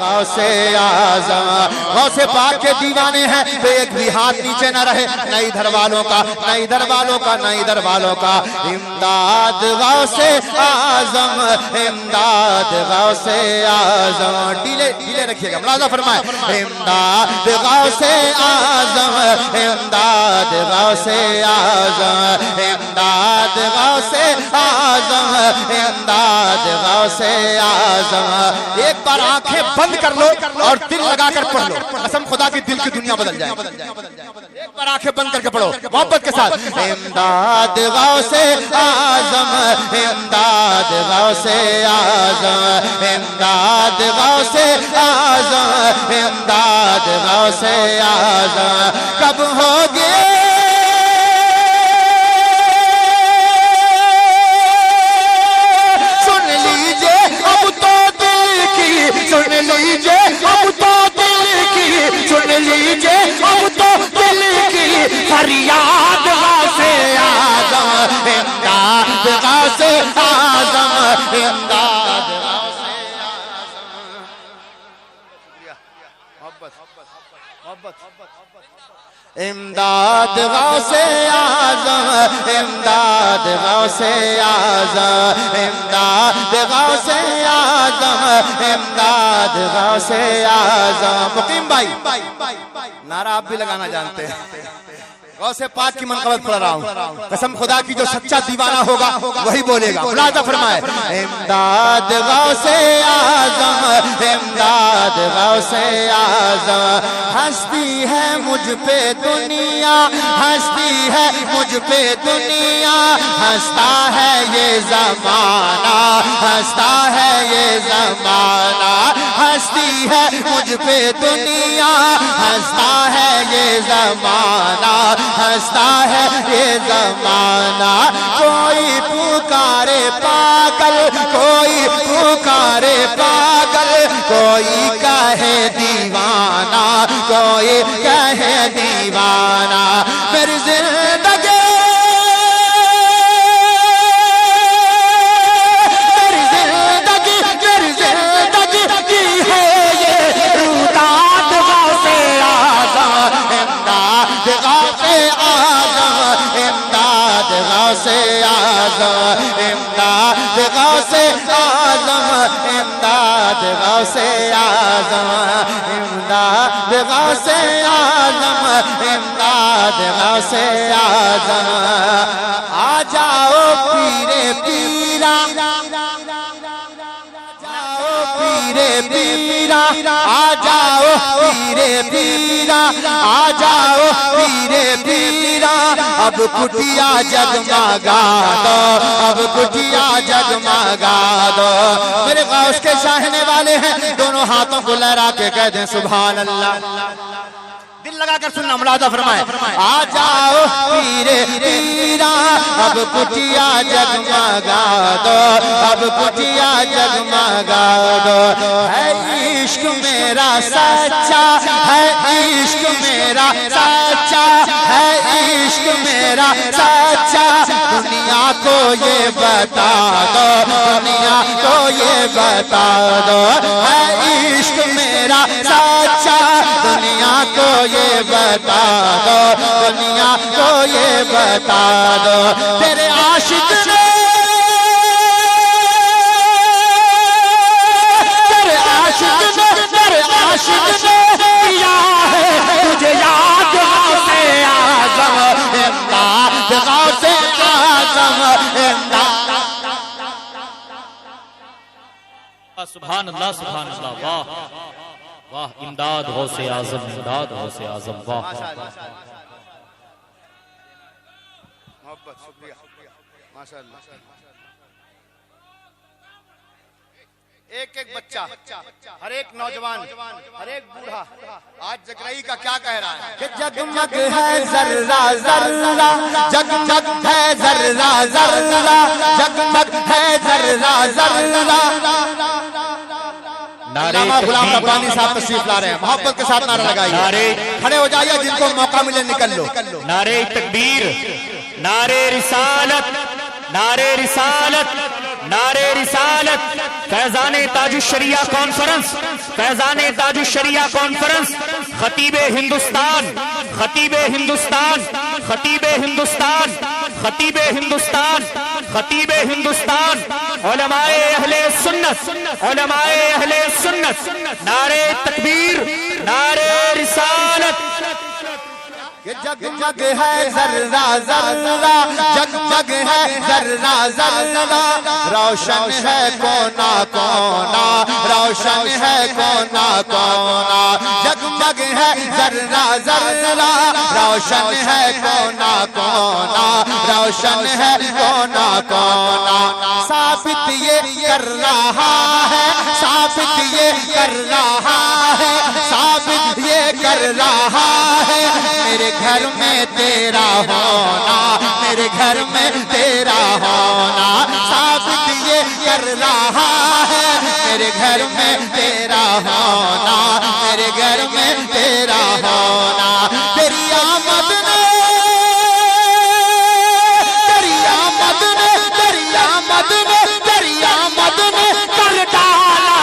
गौसे आज़म। गौसे पाक के दीवाने हैं तो एक भी हाथ नीचे न रहे, न इधर वालों का, न इधर वालों का, न इधर वालों का। इमदाद गौसे आज़म, इमदाद गौसे आज़म। डीले डीले रखिएगा, मुलाज़ा फरमाए। इमदाद गौसे आज़म, इमदाद गौसे आज़म, इमदाद गौसे आज़म, इमदाद गौसे आज़म। एक बार आंखें बंद कर लो और दिल लगाकर पढ़ लो, कसम खुदा की दिल की दुनिया बदल जाए। एक बार आंखें बंद करके पढ़ो मोहब्बत के साथ। इमदाद गौसे आज़म, इमदाद गौसे आज़म, इमदाद गौसे आज़म, इमदाद गौसे आज़म। कब होगी सुन लीजिए अब तो दिल की, सुन लीजिए अब तो दिल की, सुन लीजिए अब तो दिल की फरियाद गौसे आज़म, इमदाद गौसे आज़म, इमदाद गौसे आज़म। इमदाद गौसे आज़म, इमदाद गौसे आज़म, इमदाद गौसे आज़म, इमदाद गौसे आज़म। मुकीम भाई नारा आप भी लगाना जानते हैं। गौसे पाक की मनक़बत पढ़ रहा हूँ, कसम खुदा की जो सच्चा दीवाना होगा वही बोलेगा। मुलाज़ा फरमाए। इमदाद गौसे आज़म, इमदाद गौसे आज़म। हंसती है मुझ पे दुनिया, हंसती है मुझ पे दुनिया, हंसता है ये ज़माना, हंसता है ये ज़माना। हंसती है मुझ पे दुनिया, हंसता है ये ज़माना, हंसता है ये ज़माना। कोई पुकारे पागल, कोई पुकारे पागल, कोई कहे दीवाना, कोई कहे दीवाना। मेरी जिंदगी की है ये रुदाद गौसे आज़म, इमदाद गौसे आज़म, इमदाद गौसे आज़म, इमदाद गौसे आज़म, इमदाद गौसे आज़म, इमदाद गौसे आज़म, इमदाद गौसे आज़म। आ जाओ पीरे पीरा, पीरे पीरा, आ जाओ पीरे पीरा, आ जाओ पीरे पीरा। अब कुटिया जगमगा दो, अब कुटिया जगमगा दो। मेरे गौस के चाहने वाले हैं दोनों हाथों को लहरा के कह दें सुभान अल्लाह। दिल लगाकर सुनना, मुलाज़ा फरमाए। आ जाओ पीरे पीरा, अब कुटिया जगमगा दो, अब कुटिया जगमगा दो। है इश्क मेरा सच्चा, है इश्क मेरा सच्चा, है इश्क मेरा सच्चा। दुनिया को ये बता दो, दुनिया को ये बता दो। है इश्क मेरा सच्चा, दुनिया को ये बता दो, दुनिया को ये बता दो। तेरे आशिक ने, तेरे आशिक ने, तेरे आशिक ने किया है तुझे याद गौसे आज़म, इमदाद गौसे आज़म, इमदाद। सुभान अल्लाह, सुभान अल्लाह। वाह वाह, इमदाद गौसे आज़म, इमदाद गौसे आज़म। वाह मोहब्बत, शुक्रिया, माशाअल्लाह। एक एक बच्चा, हर एक नौजवान, हर एक बूढ़ा आज जगराई का क्या कह रहा है कि जगमग है जर्रा जर्रा, जगमग है जर्रा जर्रा, जगमग है जर्रा जर्रा। गुलाम रब्बानी साहब तशरीफ ला रहे हैं, मोहब्बत के साथ नारा लगाइए। नारे खड़े हो जाइए, जिनको मौका मिले निकल लो। नारे तकबीर, नारे रिसालत, नारे रिसालत, नारे रिसालत, फैजाने ताजुश्शरिया कॉन्फ्रेंस, फैजाने ताजुश्शरिया कॉन्फ्रेंस, खतीबे हिंदुस्तान, खतीबे हिंदुस्तान, खतीबे हिंदुस्तान, खतीबे हिंदुस्तान, खतीबे हिंदुस्तान, उलमाए अहले सुन्नत, उलमाए अहले सुन्नत, नारे तकबीर, नारे रिसालत। ये जगमग है जर्रा जर्रा, जगमग है जर्रा जर्रा, रोशन है कोना कोना, रोशन है कोना कोना, जगमग है जर्रा जर्रा, रोशन है कोना कोना, रोशन है कोना कोना। साबित ये कर रहा है, साबित ये कर रहा है, साबित ये कर रहा है, मेरे घर में तेरा होना, मेरे घर में तेरा होना, साबित ये कर रहा है, मेरे घर में तेरा होना, मेरे घर में तेरा होना। तेरी आमद ने, तेरी आमद ने, तेरी आमद ने, तेरी आमद ने कर डाला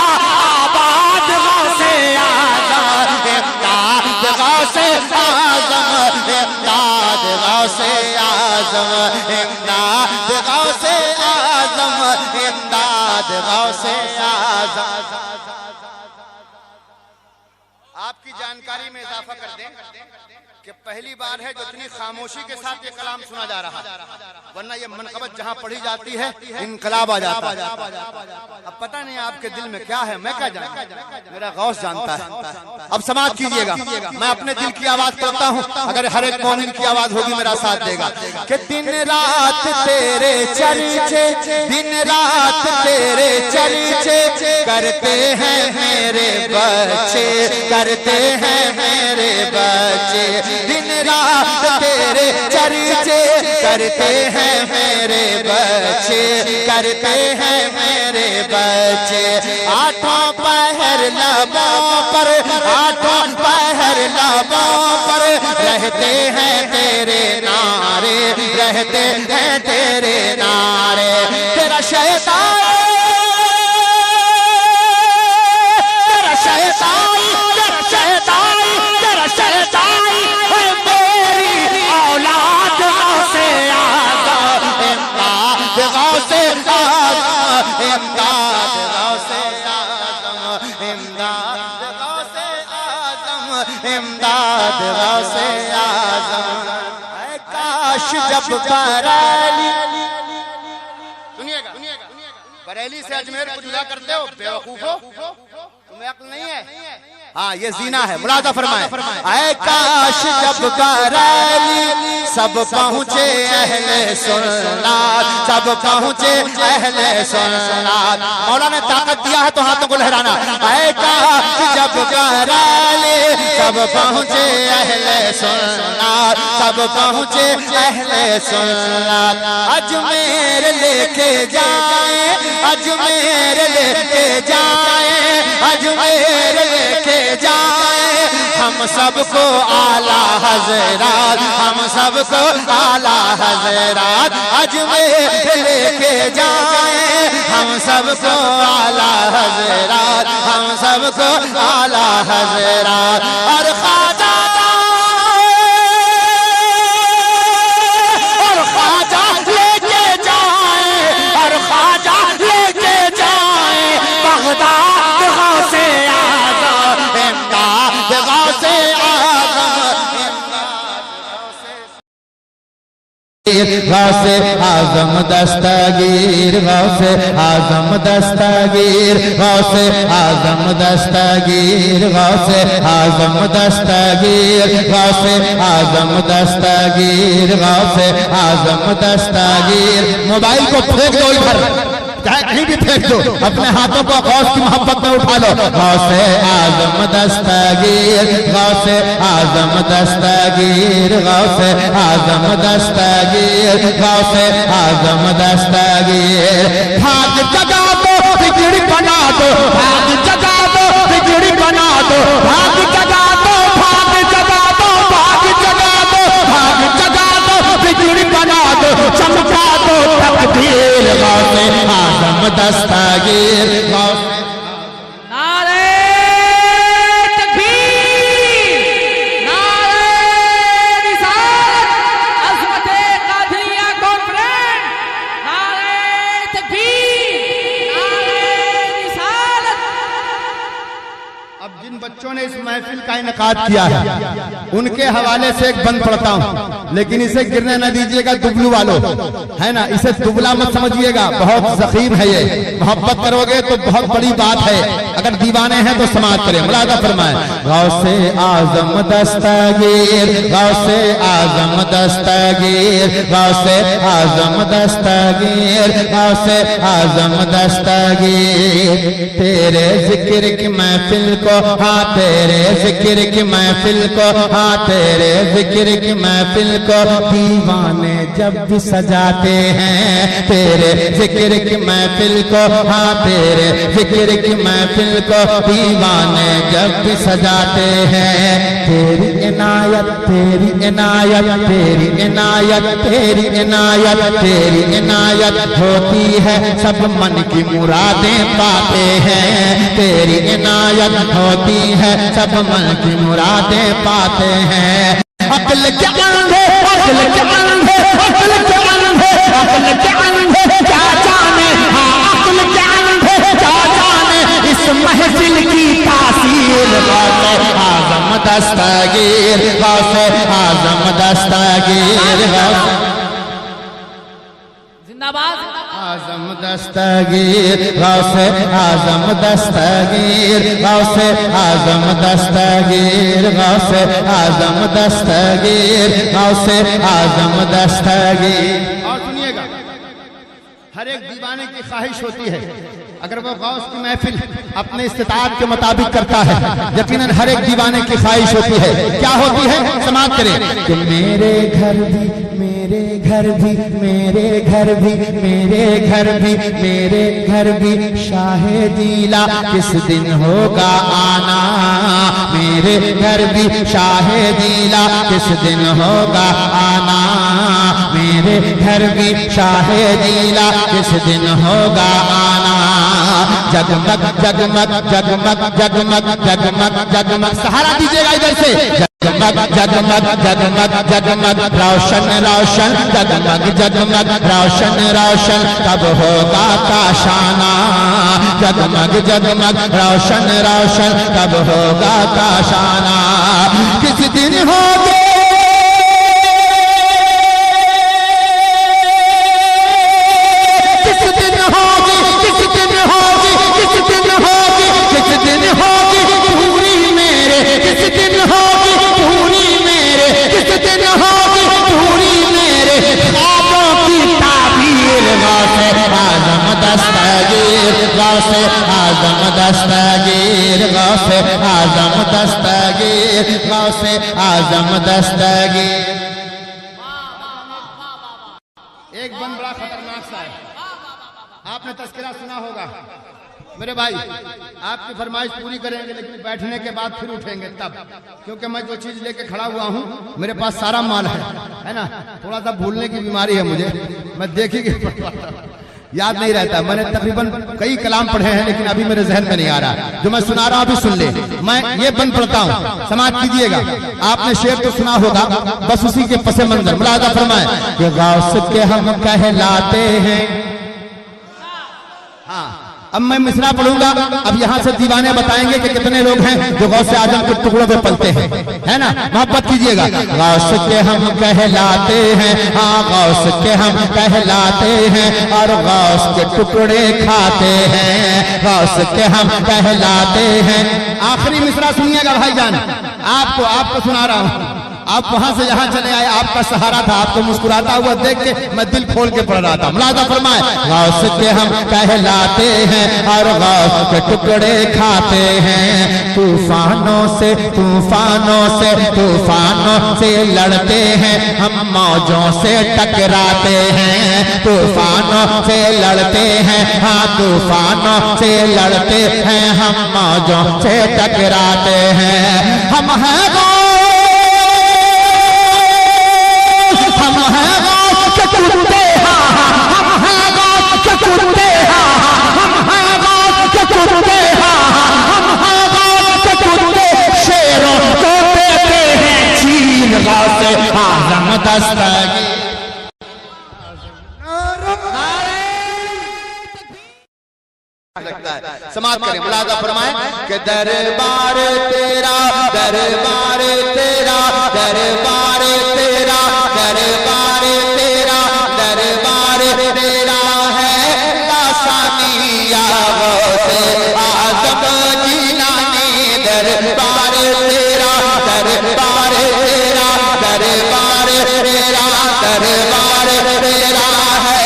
आबाद गौसे आज़म, इमदाद गौसे आज़म, इमदाद गौसे आज़म, इमदाद गौसे आज़म, इमदाद गौसे आज़म। आपकी जानकारी में इजाफा कर दें कि पहली बार है जो इतनी खामोशी के साथ ये कलाम सुना जा रहा है, वरना ये मनक़बत जहाँ पढ़ी जाती है इनकलाब आ जाता है। अब पता नहीं आपके दिल में क्या है, मैं क्या जानता, मेरा गौस जानता है। अब समाज कीजिएगा, मैं अपने दिल की आवाज करता हूँ, अगर हर एक मोमिन की आवाज होगी मेरा साथ देगा कि दिन रात तेरे चर्चे, दिन रात तेरे चर्चे करते हैं मेरे बच्चे, करते हैं मेरे बच्चे, दिन रात तेरे चर्चे करते हैं मेरे बच्चे, करते हैं मेरे बच्चे। आठों पहर लबों पर, आठों पहर लबों पर रहते हैं तेरे नारे, रहते हैं तेरे नारे। तेरा शैतान, तेरा शैतान, तेरा शैतान, तेरा शैतान मेरी औलाद गौसे आज़म, इमदाद गौसे आज़म, इमदाद गौसे आज़म, इमदाद गौसे आज़म, इमदाद गौसे आज़म। काश जब बरेली, सुनिएगा, बरेली से अजमेर को जुदा करते हो बेवकूफो, तुम्हें अक्ल नहीं है। हाँ ये जीना है, मुलादा फरमाए। आए काश जब बरेली सब पहुँचे अहले सुन्नत, सब पहुँचे अहले सुन्नत। मौला ने ताकत दिया है तो हाथों को लहराना। आए काश जब बरेली सब पहुँचे अहले सुन्नत, सब पहुँचे अहले सुन्नत। अजमेर लेके जाए, अजमेर लेके जाए, अजमेर लेके जाए हम सबको आला हजरात, हम सबको आला हजरात। अजमेर लेके जाए हम सबको आला हजरात, हम सबको आला हजरात। और ख्वाजा, और ख्वाजा लेके जाए, और ख्वाजा लेके जाए बगदाद गौसे आज़म, इमदाद गौसे आज़म, गौसे आज़म दस्तगीर, गौसे आज़म दस्तगीर, गौसे आज़म दस्तगीर, गौसे आज़म दस्तगीर, गौसे आज़म दस्तगीर, गौसे आज़म दस्तगीर। मोबाइल को फेंक दो इधर, चाहे कहीं भी फेंक दो, अपने हाथों को गौस की मोहब्बत में उठा लो। गौसे आज़म दस्तगीर, गौसे आज़म दस्तगीर, गौसे आज़म दस्तगीर, गौसे आज़म दस्तगीर। भाग जगा दो बिगड़ी बना दो, भाग जगा दो बिगड़ी बना दो, भाग जगा दो, भाग जगा दो, भाग जगा दो, भाग जगा दो बिगड़ी बना दो, चमका दो तकदीर। गौसे आज़म दस्तगीर। नारे तकबीर, नारे रिसालत, अज़मते कादरिया कॉन्फ्रेंस, नारे तकबीर, नारे रिसालत। अब जिन बच्चों ने इस महफिल का इनकाद किया है उनके हवाले से एक बंद पढ़ता हूं, लेकिन इसे गिरने न दीजिएगा दुबलू वालों, है ना, इसे दुबला मत समझिएगा, बहुत ज़ख़ीम है ये, मोहब्बत करोगे तो बहुत बड़ी बात है, अगर दीवाने हैं तो समाज करें। मुलादा फरमाए गौसे आज़म दस्तगीर, गौसे आज़म दस्तगीर, गौसे आज़म दस्तगीर, गौसे आज़म दस्तगीर। तेरे जिक्र की महफिल को, हाँ तेरे जिक्र की महफिल को, हाँ तेरे जिक्र की महफिल को दीवाने जब भी सजाते हैं, तेरे जिक्र की महफिल को, हाँ तेरे जिक्र की महफिल को दीवाने जब भी सजाते हैं। तेरी इनायत, तेरी इनायत, तेरी इनायत, तेरी इनायत, तेरी इनायत होती है सब मन की मुरादें पाते हैं, तेरी इनायत होती है सब मन की मुरादें पाते हैं। अक्ल के अंधे, अक्ल के अंधे, अक्ल के अंधे, अक्ल के अंधे क्या जाने, हाँ अक्ल के अंधे क्या जाने इस महफिल की तासीर। गौसे आज़म दस्तगीर, गौसे आज़म दस्तगीर, जिंदाबाद आज़म दस्तगीर, गौसे आज़म दस्तगीर, गौसे आज़म दस्तगीर, गौसे आज़म दस्तगीर, गौसे आज़म दस्तगीर। और सुनिएगा, हर एक दीवाने की ख्वाहिश होती है अगर वो गौस की महफिल अपने इस्तिताअत के मुताबिक करता है, यकीनन हर एक दीवाने की ख्वाहिश होती है। क्या होती है, समाप्त करें कि मेरे घर भी, मेरे घर भी, मेरे घर भी, मेरे घर भी, मेरे घर भी शाहे दीला किस दिन होगा आना, मेरे घर भी शाहे दीला किस दिन होगा आना, मेरे घर भी शाहे दीला किस दिन होगा आना। जगमग जगमग जगमग जगमग जगमग जगमग, सहारा दीजिएगा इधर से, जगमग जगमग जगमग जगमग रोशन रोशन, जगमग जगमग रोशन रोशन कब होगा काशाना, जगमग जगमग रोशन रोशन कब होगा काशाना। किस दिन होगा, गौसे आज़म दस्तगीर, गौसे आज़म दस्तगीर, गौसे आज़म दस्तगीर। एक बंद बड़ा खतरनाक सा है, आपने तज़किरा सुना होगा। मेरे भाई आपकी फरमाइश पूरी करेंगे लेकिन बैठने के बाद फिर उठेंगे तब, क्योंकि मैं जो चीज लेके खड़ा हुआ हूँ मेरे पास सारा माल है ना, थोड़ा सा भूलने की बीमारी है मुझे, मैं देखिए याद नहीं रहता। मैंने तकरीबन कई कलाम पढ़े हैं लेकिन अभी मेरे जहन में नहीं आ रहा, जो मैं सुना रहा हूं अभी सुन ले। मैं ये बंद पढ़ता हूं, समाज कीजिएगा। आपने शेर तो सुना होगा, बस उसी के पसे मंजर मुलादा फरमाए कि गौस के हम कहलाते हैं। हाँ, अब मैं मिसरा पढ़ूंगा, अब यहाँ से दीवाने बताएंगे कि कितने लोग हैं जो गौस आजम के टुकड़ों पे पलते हैं, है ना, मोहब्बत कीजिएगा। गौस के हम कहलाते हैं, हाँ गौस के हम कहलाते हैं और गौस के टुकड़े खाते हैं, गौस के हम कहलाते हैं। आखिरी मिसरा सुनिएगा भाईजान, आपको सुना रहा हूँ। आप वहां से यहाँ चले आए, आपका सहारा था, आपको मुस्कुराता हुआ देख के मैं दिल खोल के पढ़ रहा था। मुलादा फरमाए गौस के हम कहलाते हैं और गौस के टुकड़े खाते हैं। तूफानों से तूफानों से तूफानों से लड़ते हैं, हम मौजों से टकराते हैं। तूफानों से लड़ते हैं, हाँ तूफानों से लड़ते हैं, हम मौजों से टकराते हैं। हम हैं कुत्ते, हम हैं कुत्ते, कुत्ते, हम हवा के कुत्ते, शेरों को देते हैं चीन से आजम दस्तगीर। लगता है समाप्त करें। मुलाजा फरमाएं कि दरबार तेरा, दरबार तेरा, दरबार तेरा, दरबार तेरा, दरबार तेरा है लासानिया गौसे आज़म जिलानी। दरबार तेरा, दरबार तेरा, दरबार तेरा, दरबार तेरा है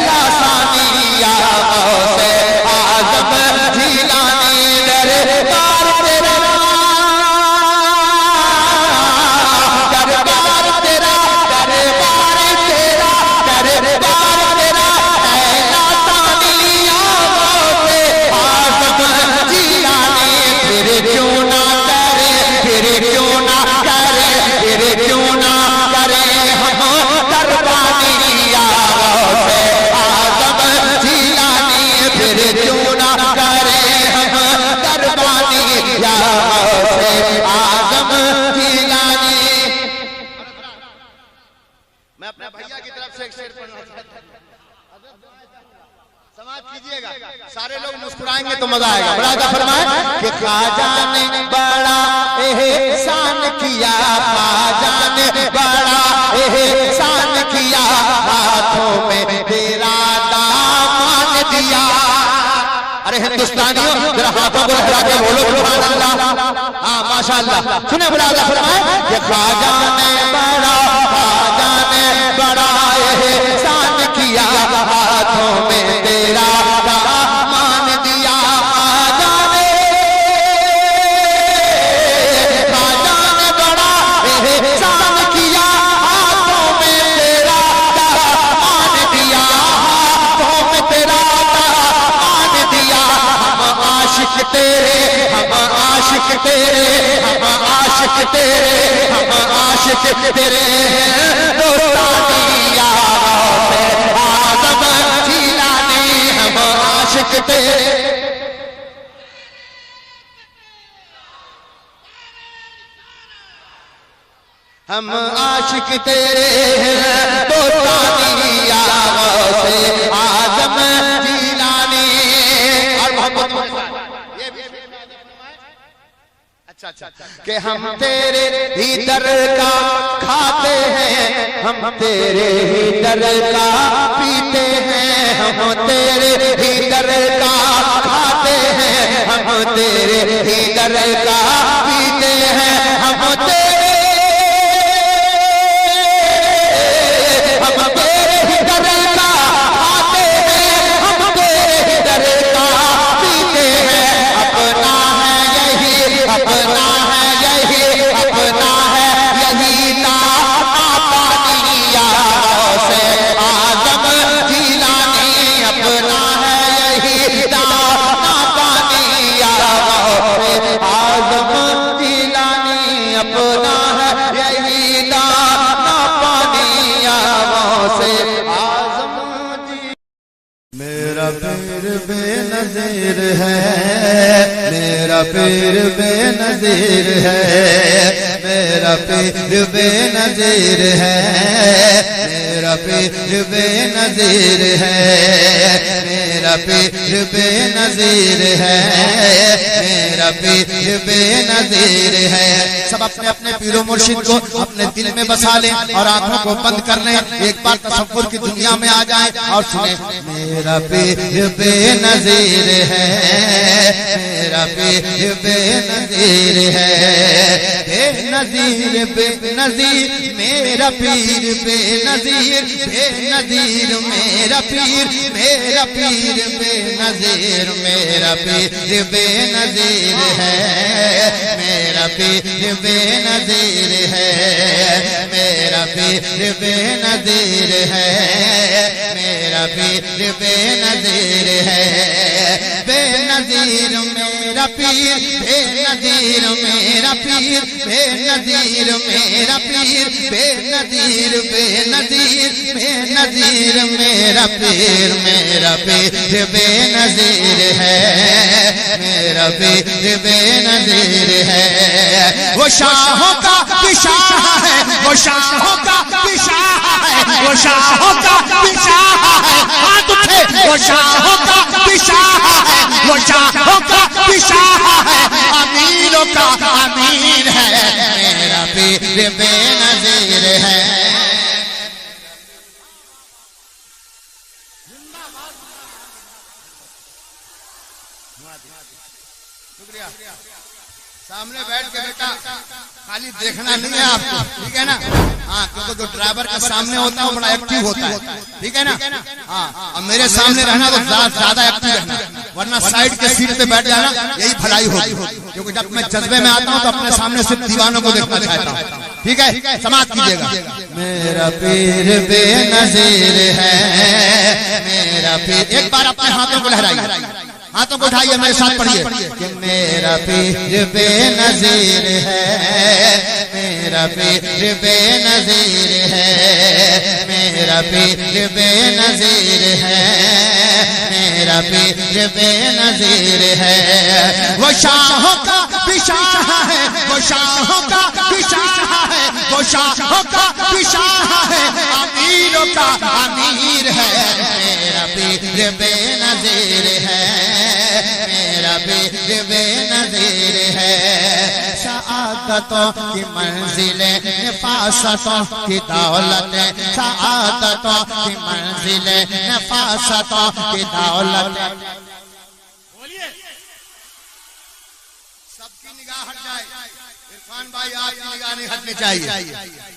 लासानिया गौसे आज़म जिलानी। दरबार तेरा, दरबार तेरा, दरबार तेरा, दरबार तेरा है लासानिया गौसे आज़म जिलानी। फिर क्यों ना करे, फिर क्यों ना करे, फिर क्यों ना करे हम दरबानिया गौसे आज़म जिलानी। फिर क्यों ना करे हम दरबानिया गौसे आज़म जिलानी। मैं अपने भैया की तरफ से एक शेर पढ़ना चाहता हूं, समाज कीजिएगा, सारे लोग मुस्कुराएंगे तो मजा आएगा। मुलाजा फरमाए कि ख्वाजा ने बड़ा एहसान किया, ख्वाजा ने बड़ा एहसान किया, हाथों में तेरा दामन दिया। अरे हिंदुस्तानियों जरा हाथों को लहरा के बोलो सुभान अल्लाह। हाँ माशाअल्लाह। सुने मुलाजा फरमाए कि ख्वाजा ने बड़ा, ख्वाजा ने बड़ा एहसान किया, हाथों में तेरा दामन दिया। ख्वाजा ने बड़ा एहसान किया, हाथों में तेरा दामन दिया, हाथों में तेरा दामन दिया। हम आशिक तेरे, हम आशिक तेरे, हम आशिक तेरे, हम आशिक तेरे दोस्तानिया गौसे आज़म जिलानी। हम आशिक तेरे, हम आशिक तेरे दोस्तानिया गौसे आज़म जिलानी। और मोहब्बत अच्छा अच्छा कि हम तेरे ही दर का खाते हैं, हम तेरे ही दर का पीते हैं, हम तेरे ही दर का खाते हैं, हम तेरे ही दर का पीते हैं, हम तेरे ही दर का खाते हैं, हम तेरे ही दर का पीते हैं। अपना है यही, अपना है यही, अपना है यही दाना पानिया गौसे आज़म जिलानी। अपना है यही दाना पानिया गौसे आज़म जिलानी। अपना है यही दाना पानिया गौसे आज़म जिलानी। मेरा पीर बेनज़ीर है, मेरा पीर बेनज़ीर है, मेरा पीर बेनज़ीर है, मेरा पीर बेनज़ीर है, मेरा पीर बेनज़ीर है, मेरा पीर बेनज़ीर है। सब अपने अपने पीरो मुर्शिद को अपने दिल में बसा लें और आंखों को बंद कर लें। एक बार तसव्वुर की दुनिया में आ जाएं और सुने मेरा पीर बेनज़ीर है, मेरा पीर बेनज़ीर है, बेनज़ीर बेनज़ीर मेरा पीर बेनज़ीर, बेनज़ीर मेरा पीर, मेरा पीर बेनज़ीर, मेरा पीर बेनज़ीर है, मेरा पीर बेनज़ीर है, मेरा पीर बेनज़ीर है, मेरा पीर बेनज़ीर है। बेनजीर मेरा पीर, बेनजीर मेरा पीर, बेनजीर मेरा पीर, बेनजीर बेनजीर बेनजीर मेरा पीर, मेरा पीर बेनजीर है, मेरा पीर बेनजीर है। वो शाहों का शाह है, वो शाहों का शाह है, वो शाहों का शाह है, हाथ उठे, वो शाहों का शाह है, वो शाहों का शाह है, अमीरों का अमीर है, मेरा पीर बेनजीर है। सामने बैठ के बेटा खाली देखना नहीं है आपको, ठीक है ना? हाँ, क्योंकि जो ड्राइवर के सामने होता है वो बड़ा एक्टिव होता है, ठीक है ना? हाँ, और मेरे सामने रहना तो ज्यादा एक्टिव रहना, वरना साइड के सीट पे बैठ जाना, यही भलाई होगी। क्योंकि जब मैं जज्बे में आता हूँ तो अपने सामने सिर्फ दीवानों को देखना चाहता हूँ, ठीक है? समाप्त कीजिएगा। मेरा पीर बेनजीर है, मेरा पीर। एक बार अपने हाथों को लहराइए, हाथों को उठाइए, मेरे साथ पढ़िए कि मेरा पीर बेनजीर है, मेरा पीर बेनजीर है, मेरा पीर बेनजीर है, मेरा पीर बेनजीर है। वो शाहों का शाह है, वो शाहों का शाह है, वो शाहों का शाह है, अमीरों का अमीर है, मेरा पीर बेनजीर है, मेरा पीर बेनजीर है। सआदतों की मंजिलें, नफासतों की दौलतें, सआदतों की मंजिलें, नफासतों की दौलतें। बोलिए, सबकी निगाह हट जाए। इरफान भाई, आपकी निगाह नहीं हटनी चाहिए।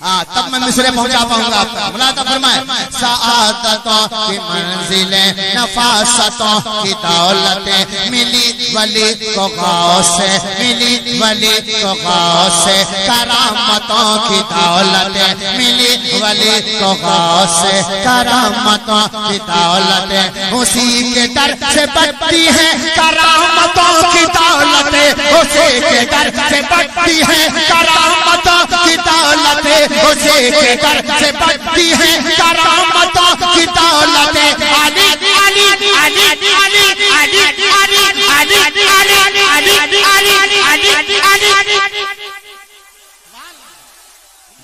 हाँ, तब मैं मिसरे पहुंचा पाऊंगा आपका। मुलाता फरमाए, सआदतों की मंजिलें, नफासतों की दौलतें, मिली वली को गौस से, मिली वली को गौस से, करामतों की दौलतें, मिली वली को गौस से, करामतों की दौलतें, उसी के दर से बढ़ती है करामतों की दौलतें, उसी के दर से बढ़ती है करामतों की दौलतें, उसी के दर से बढ़ती है करामतों की दौलतें। अली अली अली अली अली अली अली अली अली अली अली।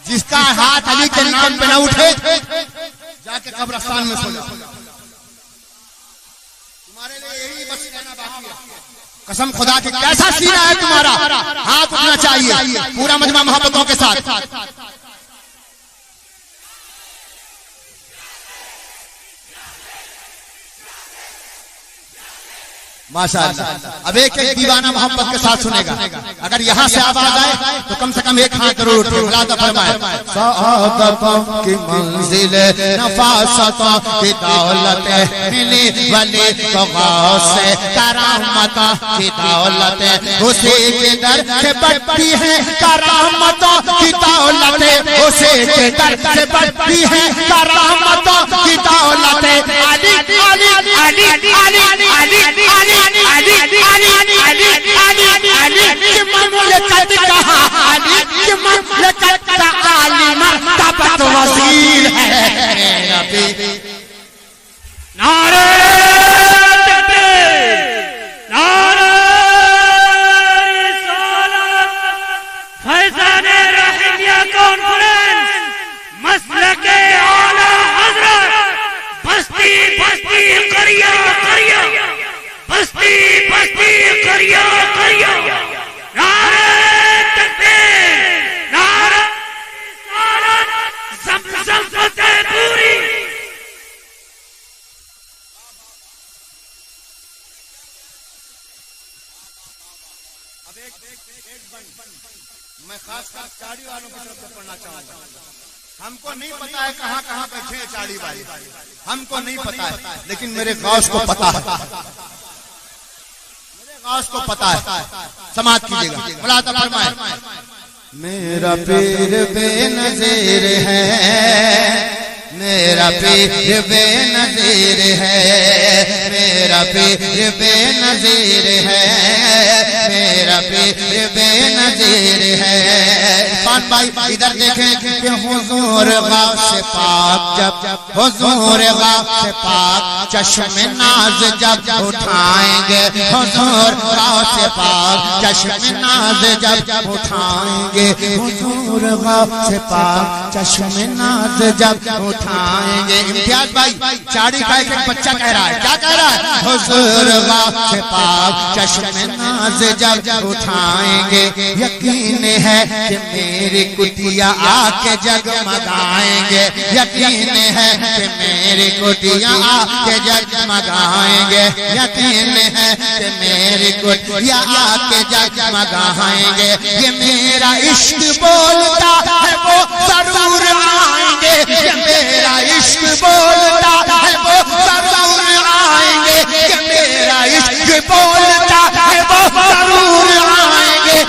जिसका हाथ अली के नाम पे न उठे, जाके कब्रिस्तान में सो जाओ। तुम्हारे लिए यही बस कहना बाकी है। कसम खुदा की, कैसा सीना है तुम्हारा, हाथ उठना चाहिए पूरा मजमा मोहब्बतों के साथ। माशाअल्लाह। अब एक एक दीवाना मोहब्बत के साथ सुनेगा। अगर यहाँ से आवाज आए तो कम से कम एक हाथ जरूर उठे। मुलाता फरमाए, सआदतों की मंजिलें, नफासतों की दौलतें, मिली वली को गौस से, करामतों की दौलतें, उसी के दर से बढ़ती है करामतों की दौलतें, उसी के दर से बढ़ती है करामतों की दौलतें। अली अली अली अली अली अली ममलकत कहा, अली की ममलकत का आली मर्तबत वसील है, मेरा पीर। नारे तकबीर, नारे रिसालत, फैज़ान रहमिया कॉन्फ्रेंस, मसलके आला हज़रत, बस्ती बस्ती करिया करिया, बस्ती बस्ती करिया करिया। नारे तकबीर, नारे रिसालत, ज़मज़म फतेह पूरी। अब एक मैं खास कर चाड़ी वालों की तरफ से पढ़ना चाहूंगा। हमको नहीं पता है कहाँ कहाँ बैठे हैं चाड़ी वाले, हमको नहीं पता है, लेकिन मेरे गौस को पता है, गौस को पता है। समाप्त कीजिएगा। मुलाता फरमाए, मेरा पीर बेनजीर है, मेरा पीर बेनज़ीर है, मेरा पीर बेनज़ीर है, मेरा पीर बेनज़ीर है। इरफान भाई इधर देखें कि हुजूर गौस पाक जब हुजूर गौस पाक चश्मे नाज जब उठाएंगे, हुजूर गौस पाक चश्मे नाज जब उठाएंगे, हुजूर गौस पाक चश्मे नाज जब उठाएंगे। इम्तियाज भाई चाड़ी का एक बच्चा कह रहा है, क्या कह रहा है? हुजूर गौस पाक चश्मे नाज जब उठाएंगे, यकीन है कि मेरी कुटिया आके जगमगाएंगे, यकीन है कि मेरी कुटिया आके जगमगाएंगे, यकीन है कि मेरी कुटिया आके जगमगाएंगे। ये मेरा इश्क बोलता है वो जरूर आएंगे, ये मेरा इश्क बोलता है वो जरूर आएंगे, ये मेरा इश्क बोलता है वो जरूर आएंगे।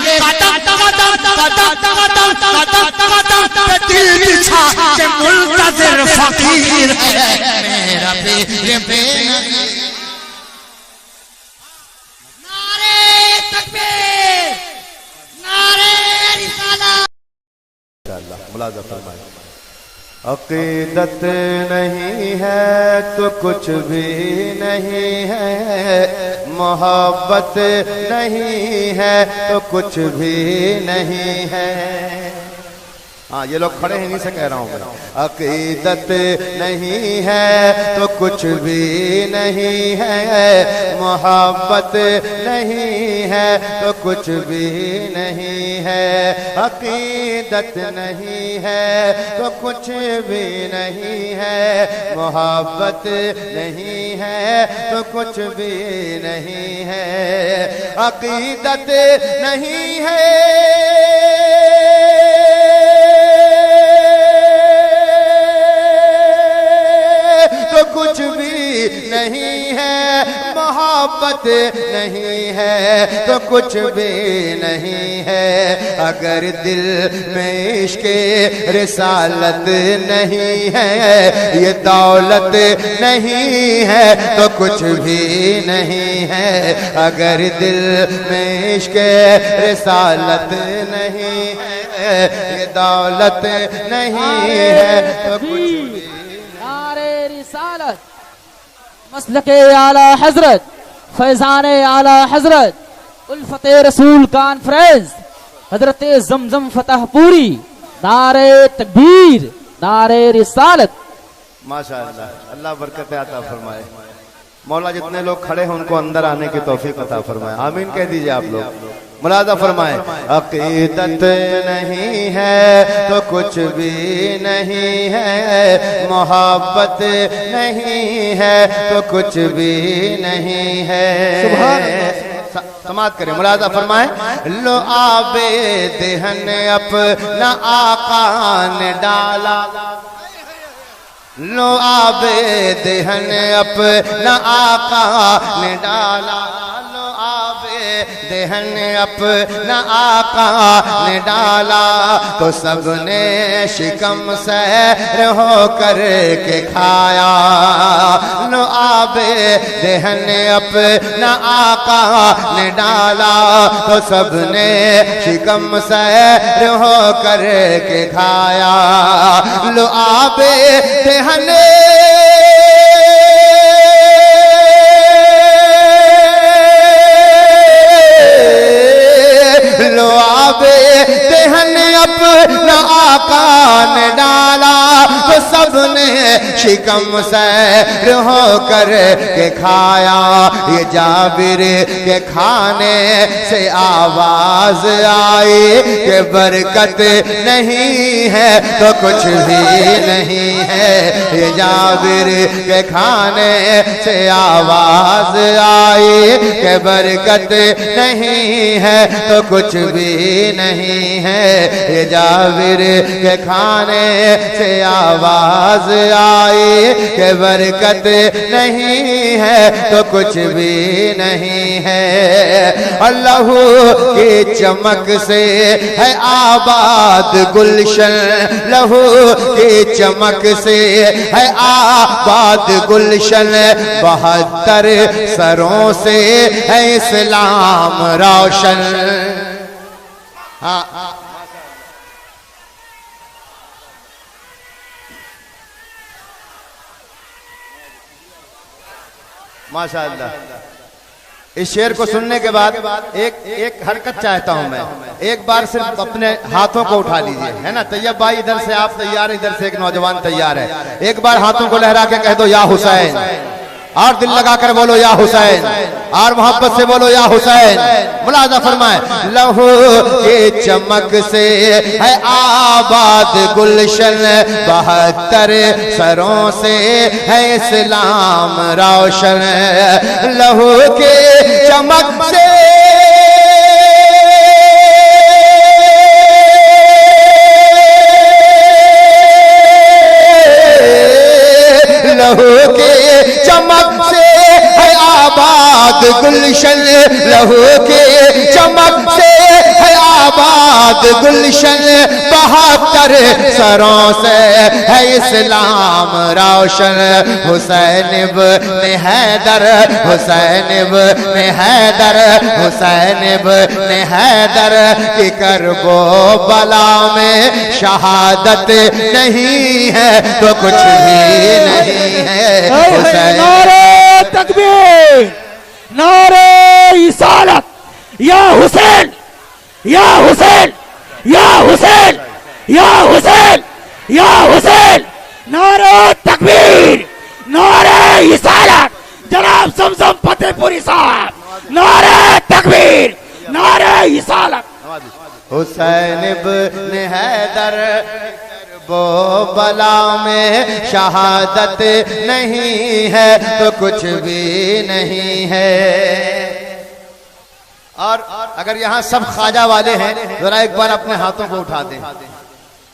दिल बिछा के मुल्तज़िर फकीर है मेरा पीर बेनज़ीर। नारे तकबीर, नारे रिसालत। मुलाज़ा फरमाए। अक़ीदत नहीं है तो कुछ भी नहीं है, मोहब्बत नहीं है तो कुछ भी नहीं है। हाँ ये लोग खड़े हैं, इन्हीं से कह रहा हूँ मैं। अक़ीदत नहीं है तो कुछ भी नहीं है, मोहब्बत नहीं है तो कुछ भी नहीं है, अक़ीदत नहीं है तो कुछ भी नहीं है, मोहब्बत नहीं है तो कुछ भी नहीं है, अक़ीदत नहीं है तो कुछ भी नहीं है, मोहब्बत नहीं है तो कुछ भी नहीं है। अगर दिल में इश्क़े रिसालत नहीं है, ये दौलत नहीं है तो कुछ भी नहीं है। अगर दिल में इश्क़े रिसालत नहीं है, ये दौलत नहीं है तो कुछ भी। नारे रिसालत, मसलके आला हजरत, फैजान आला हजरत, उल्फते रसूल कॉन्फ्रेंस, हजरत जमजम फतहपुरी। नारे तकबीर, नारे रिसालत। माशाअल्लाह, अल्लाह बरकत अता फरमाए। मौला जितने लोग खड़े हैं उनको अंदर आने की तौफीक अता फरमाए। आमीन कह दीजिए आप लोग। मुलाज़ा फरमाए। अक़ीदत नहीं है तो कुछ भी नहीं है, मोहब्बत नहीं है तो कुछ भी नहीं है। समात करें। मुलाज़ा फरमाए। लो आबे देहन अपना आका ने डाला, लो आबे देहन अपना आका ने डाला, लो आबे देहन अपना आका ने डाला, तो सबने शिकम सैर हो कर के खाया। लो आबे देहन अपना आका ने डाला, तो सबने शिकम सैर हो कर के खाया। लो आबे देहन लो आबे देहन अपना आका ने डाला, तो सबने शिकम सैर हो कर के खाया। ये जाबिर के खाने से आवाज आई कि बरकत नहीं है तो कुछ भी नहीं है। ये जाबिर के खाने से आवाज आई कि बरकत नहीं है तो कुछ भी नहीं है। ये जाबिर के खाने से आवाज आए के बरकत नहीं है तो कुछ भी नहीं है। अल्लाह की चमक से है आबाद गुलशन, लहू की चमक से है आबाद गुलशन, 72 सरों से है इस्लाम रोशन। हाँ माशाअल्लाह। इस शेर को सुनने के बाद एक हरकत चाहता हूं मैं। एक बार सिर्फ अपने हाथों को उठा लीजिए, है ना। तैयब भाई इधर से आप तैयार, इधर से एक नौजवान तैयार है। एक बार हाथों को लहरा के कह दो या हुसैन, और दिल लगाकर बोलो या हुसैन, और मोहब्बत से बोलो या हुसैन। मुलाजा फरमाए। लहू के चमक से है आबाद गुलशन, 72 सरों से है इस्लाम रोशन। लहू के चमक से लहू के चमक से है आबाद गुलशन, लहू के चमक से है आबाद गुलशन, 72 सरों से है इस्लाम रोशन। हुसैन इब्न हैदर, हुसैन इब्न हैदर, हुसैन इब्न हैदर की करबो बला में शहादत नहीं है तो कुछ भी नहीं है। हुसैन नारे तकबीर, नारे इसालत, या हुसैन, या हुसैन, या हुसैन, या हुसैन, या हुसैन, नारे तकबीर, नारे इसालत, जनाब समसम फतेहपुरी साहब, नारे तकबीर, नारे इसालत। हुसैन इब्न हैदर वो बला में शहादत नहीं है तो कुछ भी नहीं है। और अगर यहाँ सब ख्वाजा वाले हैं, जरा एक बार अपने हाथों को उठा दें।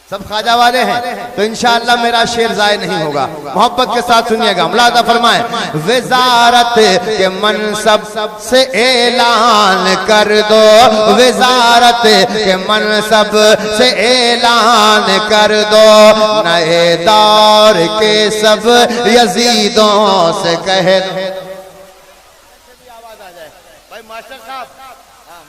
सब ख्वाजा वाले हैं तो इंशाअल्लाह मेरा शेर जाय नहीं होगा। मोहब्बत के साथ सुनिएगा। मुलाजा फरमाए। वजारत के मनसब से ऐलान कर दो, वजारत के मनसब से ऐलान कर दो, नए दौर के सब यजीदों से कह दो। भाई मास्टर साहब,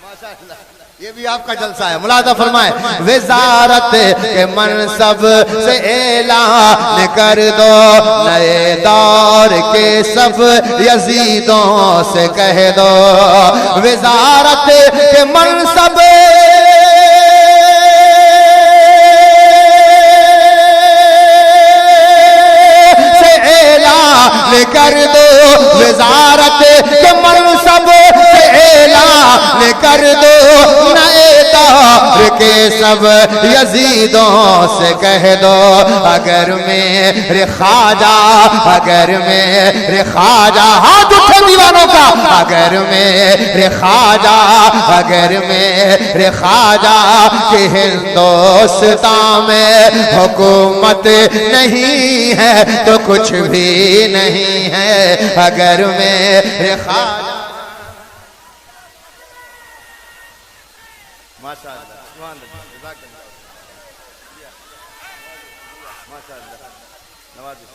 माशाअल्लाह, ये भी आपका जलसा है। मुलाजा फरमाए। वजारत के मनसब से ऐलान कर दो, नए दौर के सब यजीदों से कह दो, वजारत के मनसब से ऐलान कर दो, वजारत के मनसब से ऐलान कर दो, नए दौर के सब यजीदों से कह दो। अगर मेरे ख्वाजा, अगर मेरे ख्वाजा, हाथ उठे दीवानों का, अगर मेरे ख्वाजा, अगर मेरे ख्वाजा के हिंदुस्तान में हुकूमत नहीं है तो कुछ भी नहीं है। अगर मेरे ख्वाजा, माशाअल्लाह, सुभान अल्लाह, जज़ाकल्लाह, माशाअल्लाह, नवाज़िश,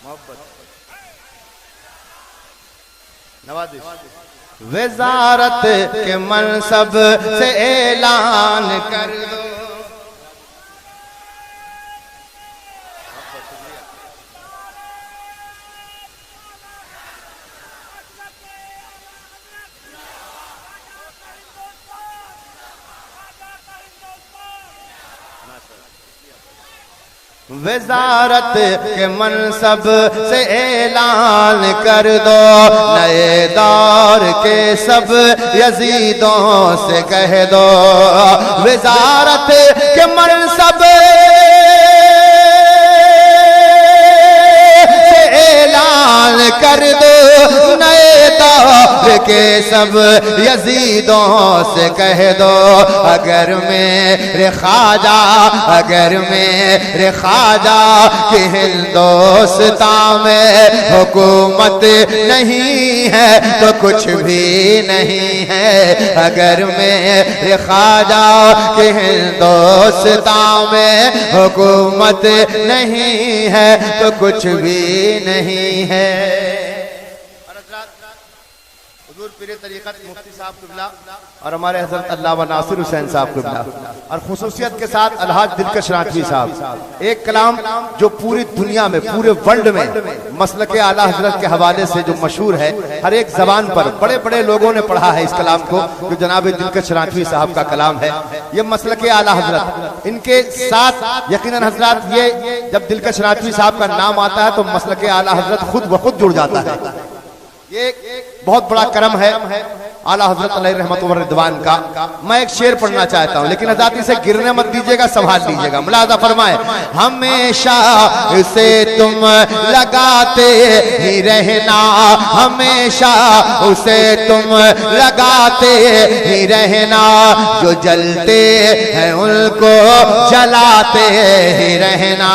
मोहब्बत, नवाज़िश। वजारत के मनसब से ऐलान कर दो, वजारत के मनसब से ऐलान कर दो, नए दौर के सब यजीदों से कह दो, वजारत के मनसब से ऐलान कर दो, नए दौर के सब यजीदों से कह दो, अगर मेरे ख्वाजा, अगर मेरे ख्वाजा की हिंदोस्तां में हुकूमत नहीं है तो कुछ भी नहीं है। अगर मेरे ख्वाजा की हिंदोस्तां में हुकूमत नहीं है तो कुछ भी नहीं है। हुजूर पीर तरीक़त मुफ्ती साहब क़िबला और हमारे हज़रत अल्लामा नासिर हुसैन साहब क़िबला और खुसूसियत के साथ अलहाज दिलकश राठवी साहब, एक कलाम जो पूरी दुनिया में, पूरे वर्ल्ड में मसलक आला हजरत के हवाले से जो मशहूर है, हर एक जबान पर बड़े बड़े लोगों ने पढ़ा है इस कलाम को, जो जनाब दिलकश राठवी साहब का कलाम है। ये मसलक आला हजरत, इनके साथ यकीनन हजरत ये जब दिलकश राठवी साहब का नाम आता है तो मसलक आला हजरत खुद ब खुद जुड़ जाता है। ये बहुत बड़ा करम है आला हजरत अलैहि रहमत व रिदवान का। मैं एक शेर पढ़ना चाहता हूँ, लेकिन हज़रात इसे गिरने मत दीजिएगा, संभाल लीजिएगा। मुलाज़ा फरमाए, हमेशा उसे तुम लगाते ही रहना, हमेशा उसे तुम लगाते ही रहना, जो जलते हैं उनको जलाते ही रहना।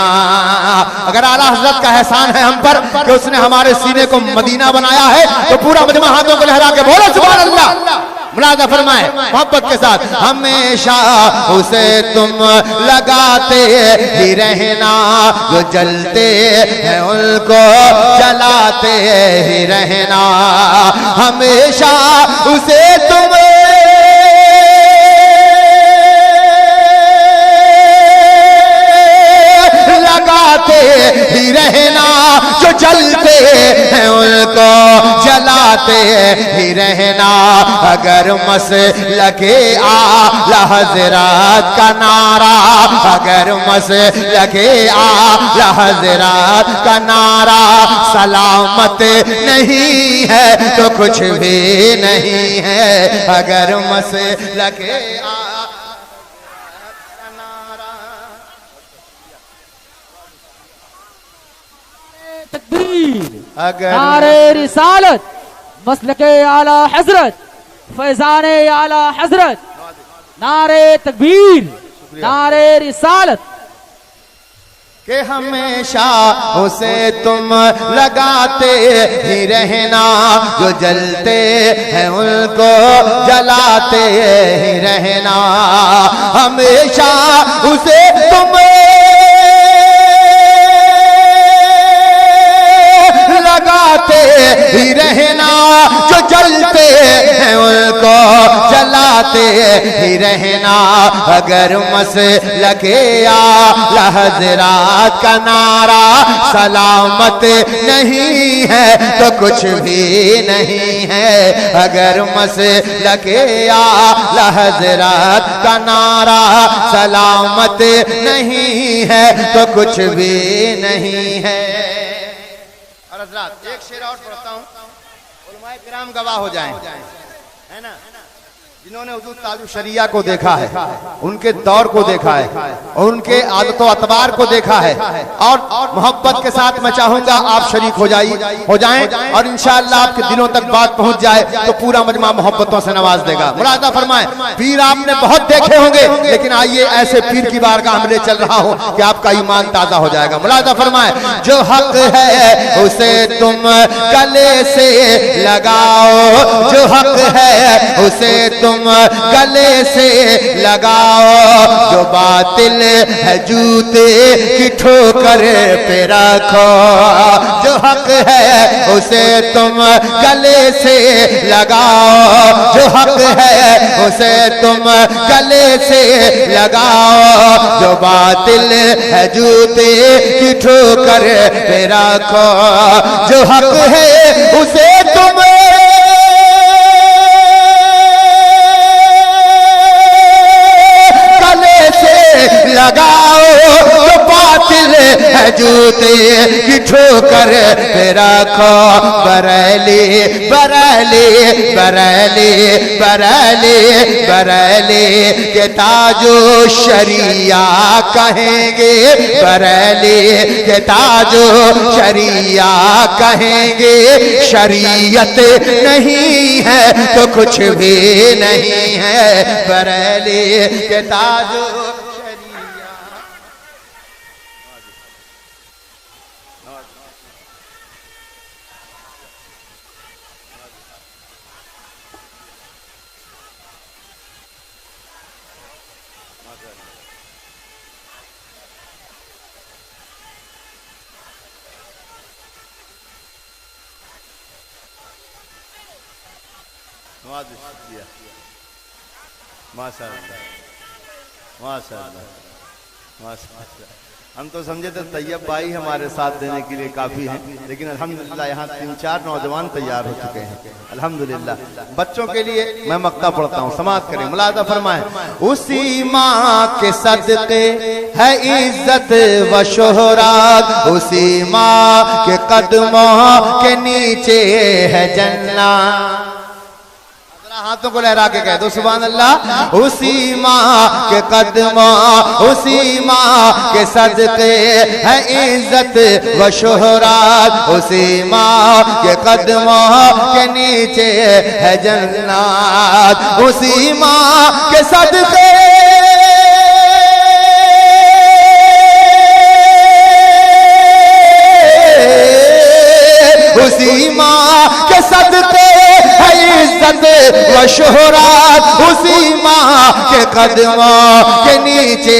अगर आला हजरत का एहसान है हम पर कि उसने हमारे सीने को मदीना बनाया है, तो पूरा मजमा हाथों को लहरा के बोलो सुभान अल्लाह। मुलाज़ा फरमाए मोहब्बत के साथ, हमेशा उसे तुम लगाते ही रहना, जो जलते हैं उनको जलाते ही रहना, हमेशा उसे तुम लगाते ही रहना, जो जलते हैं उनको जलाते ही रहना। अगर मसलके आला हज़रात का नारा, अगर मसलके आला हज़रात का नारा सलामत नहीं है तो कुछ भी नहीं है। अगर मसलके नारे रिसालत, मसलके आला हजरत, फैजाने आला हजरत, नारे तकबीर, नारे रिसालत। कि हमेशा उसे तुम लगाते ही रहना, जो जलते हैं उनको जलाते ही रहना, हमेशा उसे तुम लगाते ही रहना, जो जलते हैं उनको जलाते ही रहना। अगर मसलके आला हज़रात का नारा सलामत नहीं है तो कुछ भी नहीं है। अगर मसलके आला हज़रात का नारा सलामत नहीं है तो कुछ भी नहीं है। एक शेर और पढ़ता हूँ, उलमाए किराम गवाह हो जाएं, है ना, जिन्होंने हुजूर ताजुल शरिया को देखा है, उनके दौर को देखा है और उनके आदत व अतबार को देखा है। और मोहब्बत के साथ मैं चाहूंगा आप शरीक हो जाएं और इंशाअल्लाह आपके दिलों तक बात पहुंच जाए तो पूरा मजमा मोहब्बतों से नवाज देगा। मुलाज़ा फरमाए, पीर आपने बहुत देखे होंगे, लेकिन आइए ऐसे पीर की बारगाह में ले चल रहा हूं कि आपका ईमान ताजा हो जाएगा। मुलाज़ा फरमाए, जो हक है उसे तुम गले से लगाओ, जो हक है उसे तुम गले से लगाओ, जो बातिल है जूते की ठोकर पे रखो, जो हक है उसे तुम गले से लगाओ, जो हक है उसे तुम गले से लगाओ, जो बातिल है जूते की ठोकर पे रखो, जो हक है उसे तुम लगाओ, जो बातिल है है जूते की ठोकर पे रखो बरेली बरेली बरेली बरेली बरेली के ताजो शरिया कहेंगे बरेली के ताजो शरिया कहेंगे शरीयत नहीं है तो कुछ भी नहीं है बरेली के ताजो माशाअल्लाह माशाअल्लाह माशाअल्लाह। हम तो समझे थे तैयब भाई हमारे साथ देने के लिए काफी हैं, लेकिन अल्हम्दुलिल्लाह यहाँ 3-4 नौजवान तैयार हो चुके हैं अल्हम्दुलिल्लाह। बच्चों के लिए मैं मक्ता पढ़ता हूँ, समाअत करें, मुलादा फरमाएं। उसी माँ के सदके है इज्जत व शोहरात, उसी माँ के कदमों के नीचे है जन्नत। हाथों को लहरा के कह दो सुभान अल्लाह। उसी माँ के कदमों उसी माँ के सदके है इज्जत व शोहरात, उसी माँ के कदमों के नीचे है जन्नत, उसी माँ के सदके उसी माँ के सदके है इज्जत व शोहरात, उसी माँ के कदमों के नीचे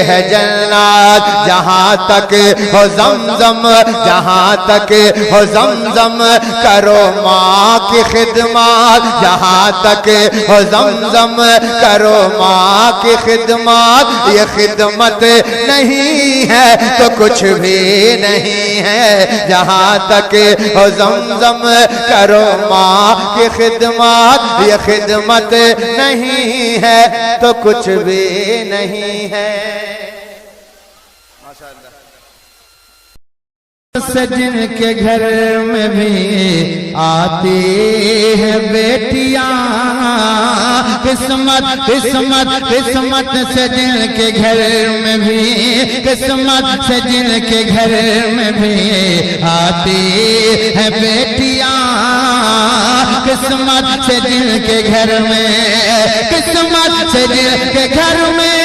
है जन्नत। जहाँ तक हो जमजम जहाँ तक हो जमजम करो माँ की खिदमत, जहाँ तक हो जमजम करो माँ की खिदमत। ये खिदमत नहीं है तो कुछ भी नहीं है, जहाँ तक हो जमजम करो माँ की खिदमत। ये खिदमत नहीं है तो कुछ भी नहीं है। सजन के घर में भी आती है बेटियां, किस्मत किस्मत किस्मत सजन के घर में भी, किस्मत सजन के घर में भी आती है बेटियां, किस्मत सजन के घर में, किस्मत सजन के घर में,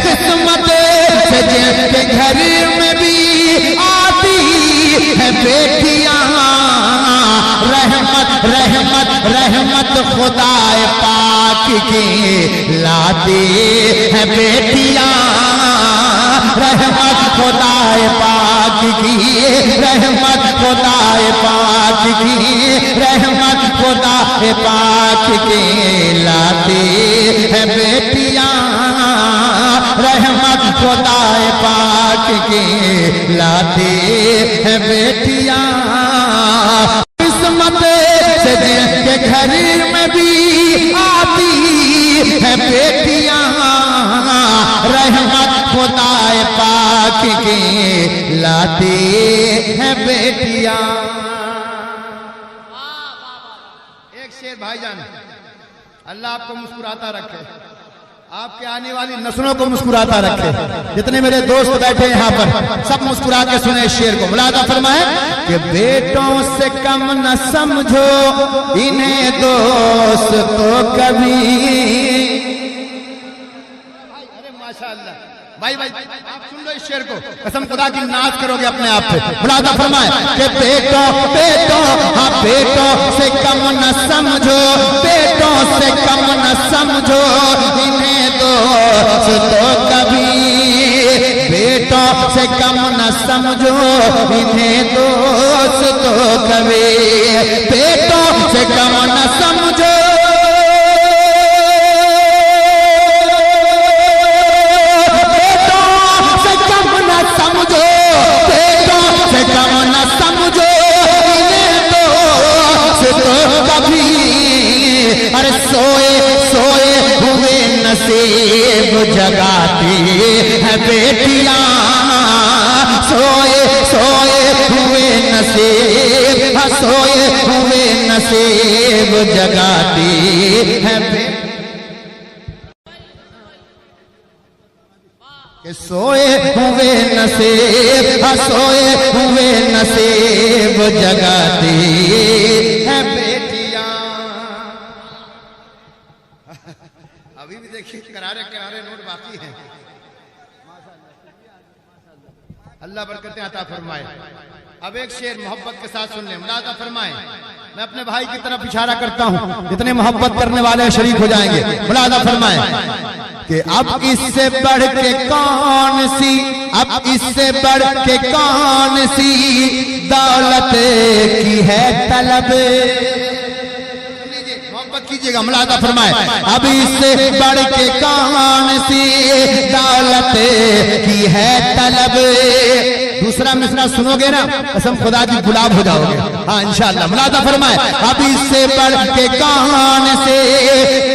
किस्मत सजन के घर में भी आती है बेटियां। रहमत रहमत रहमत खुदाए पाक की लाती है बेटियां, रहमत खुदाए पाक की, रहमत खुदाए पाक की, रहमत खुदाए पाक की लाती है बेटियां, रहमत खुदाए पाक की लाती है बेटियां। किस्मत सजन के घर में भी आती है बेटियां, रहमत खुदाए पाक की लाती है बेटियां। एक शेर भाईजान, अल्लाह आपको मुस्कुराता रखे, आपके आने वाली नस्लों को मुस्कुराता रखे। जितने मेरे दोस्त बैठे यहाँ पर सब मुस्कुरा के सुने शेर को, मुलादा फरमाए कि बेटों से कम न समझो इन्हें दोस्त तो कभी। अरे माशाअल्लाह भाई भाई आप सुन लो इस शेर को, कसम खुदा की नाज करोगे अपने आप पे। मुलादा फरमाए कि बेटों बेटों हाँ बेटों से कम न समझो, बेटों से कम न समझो इन्हें दोस्त तो कभी, बेटों से कम न समझो इन्हें दोस्त तो कभी, बेटों से कम न समझो सोए सोए हुए न नसीब जगाती है बेटियां, सोए सोए हुए नसीब, सोए हुए नसीब जगाती है कि सोए हुए नसीब, सोए हुए नसीब जगाती है बेटियां। अभी भी देखिए किनारे किनारे नोट बाकी हैं। अल्लाह बरकतें अता फरमाए। अब एक शेर मोहब्बत के साथ सुन ले, मुलाजा फरमाए। मैं अपने भाई की तरफ इशारा करता हूं, जितने मोहब्बत करने वाले शरीक हो जाएंगे। मुलाजा फरमाए कि अब इससे बढ़ के कौन सी, अब इससे बढ़ के कौन सी दौलत की है तलब। मोहब्बत कीजिएगा, मुलाजा फरमाए। अब इससे बढ़ के कौन सी दौलत की है तलब। दूसरा मिसरा सुनोगे ना, कसम खुदा की गुलाब हो जाओगे। हाँ इंशाअल्लाह, मुलाजा फरमाए। अब इससे बढ़ के कौन से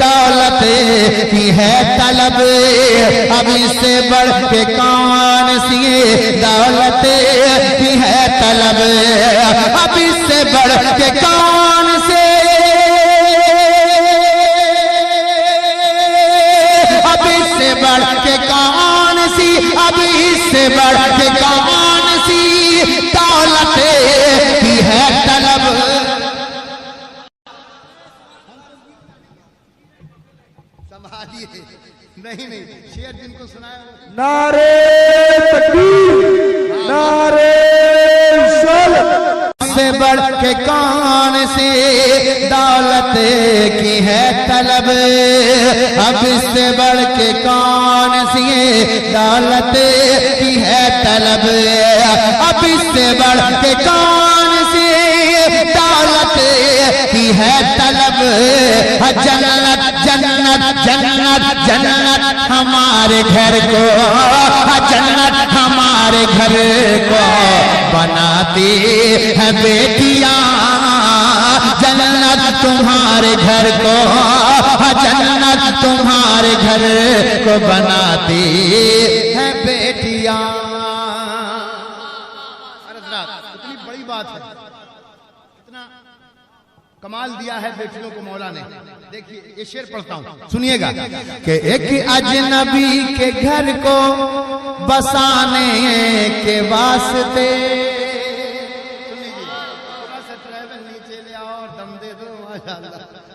दौलत की है तलब, अब इससे बढ़ के कौन सी दौलत की है तलब, अब इससे बढ़ के कौन से, अब इससे बढ़ के कौन सी, अब इससे बढ़ के कौन सी दौलत की है तलब। संभालिए, नहीं शेर जिनको सुनाया। नारे तकबीर, नारे से बढ़ के कौन सी दौलत की है तलब, अब इससे बढ़ के कौन सी दौलत की है तलब, अब इससे बढ़ के कौन सी दौलत की है तलब। जन्नत जन्नत जन्नत जन्नत हमारे घर को, जन्नत हमारे घर को बनाती है बेटियां, जन्नत तुम्हारे घर को, जन्नत तुम्हारे घर को बनाती है बेटियां। इतनी बड़ी बात है, इतना कमाल दिया है बेटियों को मौला ने। देखिए ये शेर पढ़ता हूं, सुनिएगा कि एक अजनबी के घर को बसाने के वास्ते,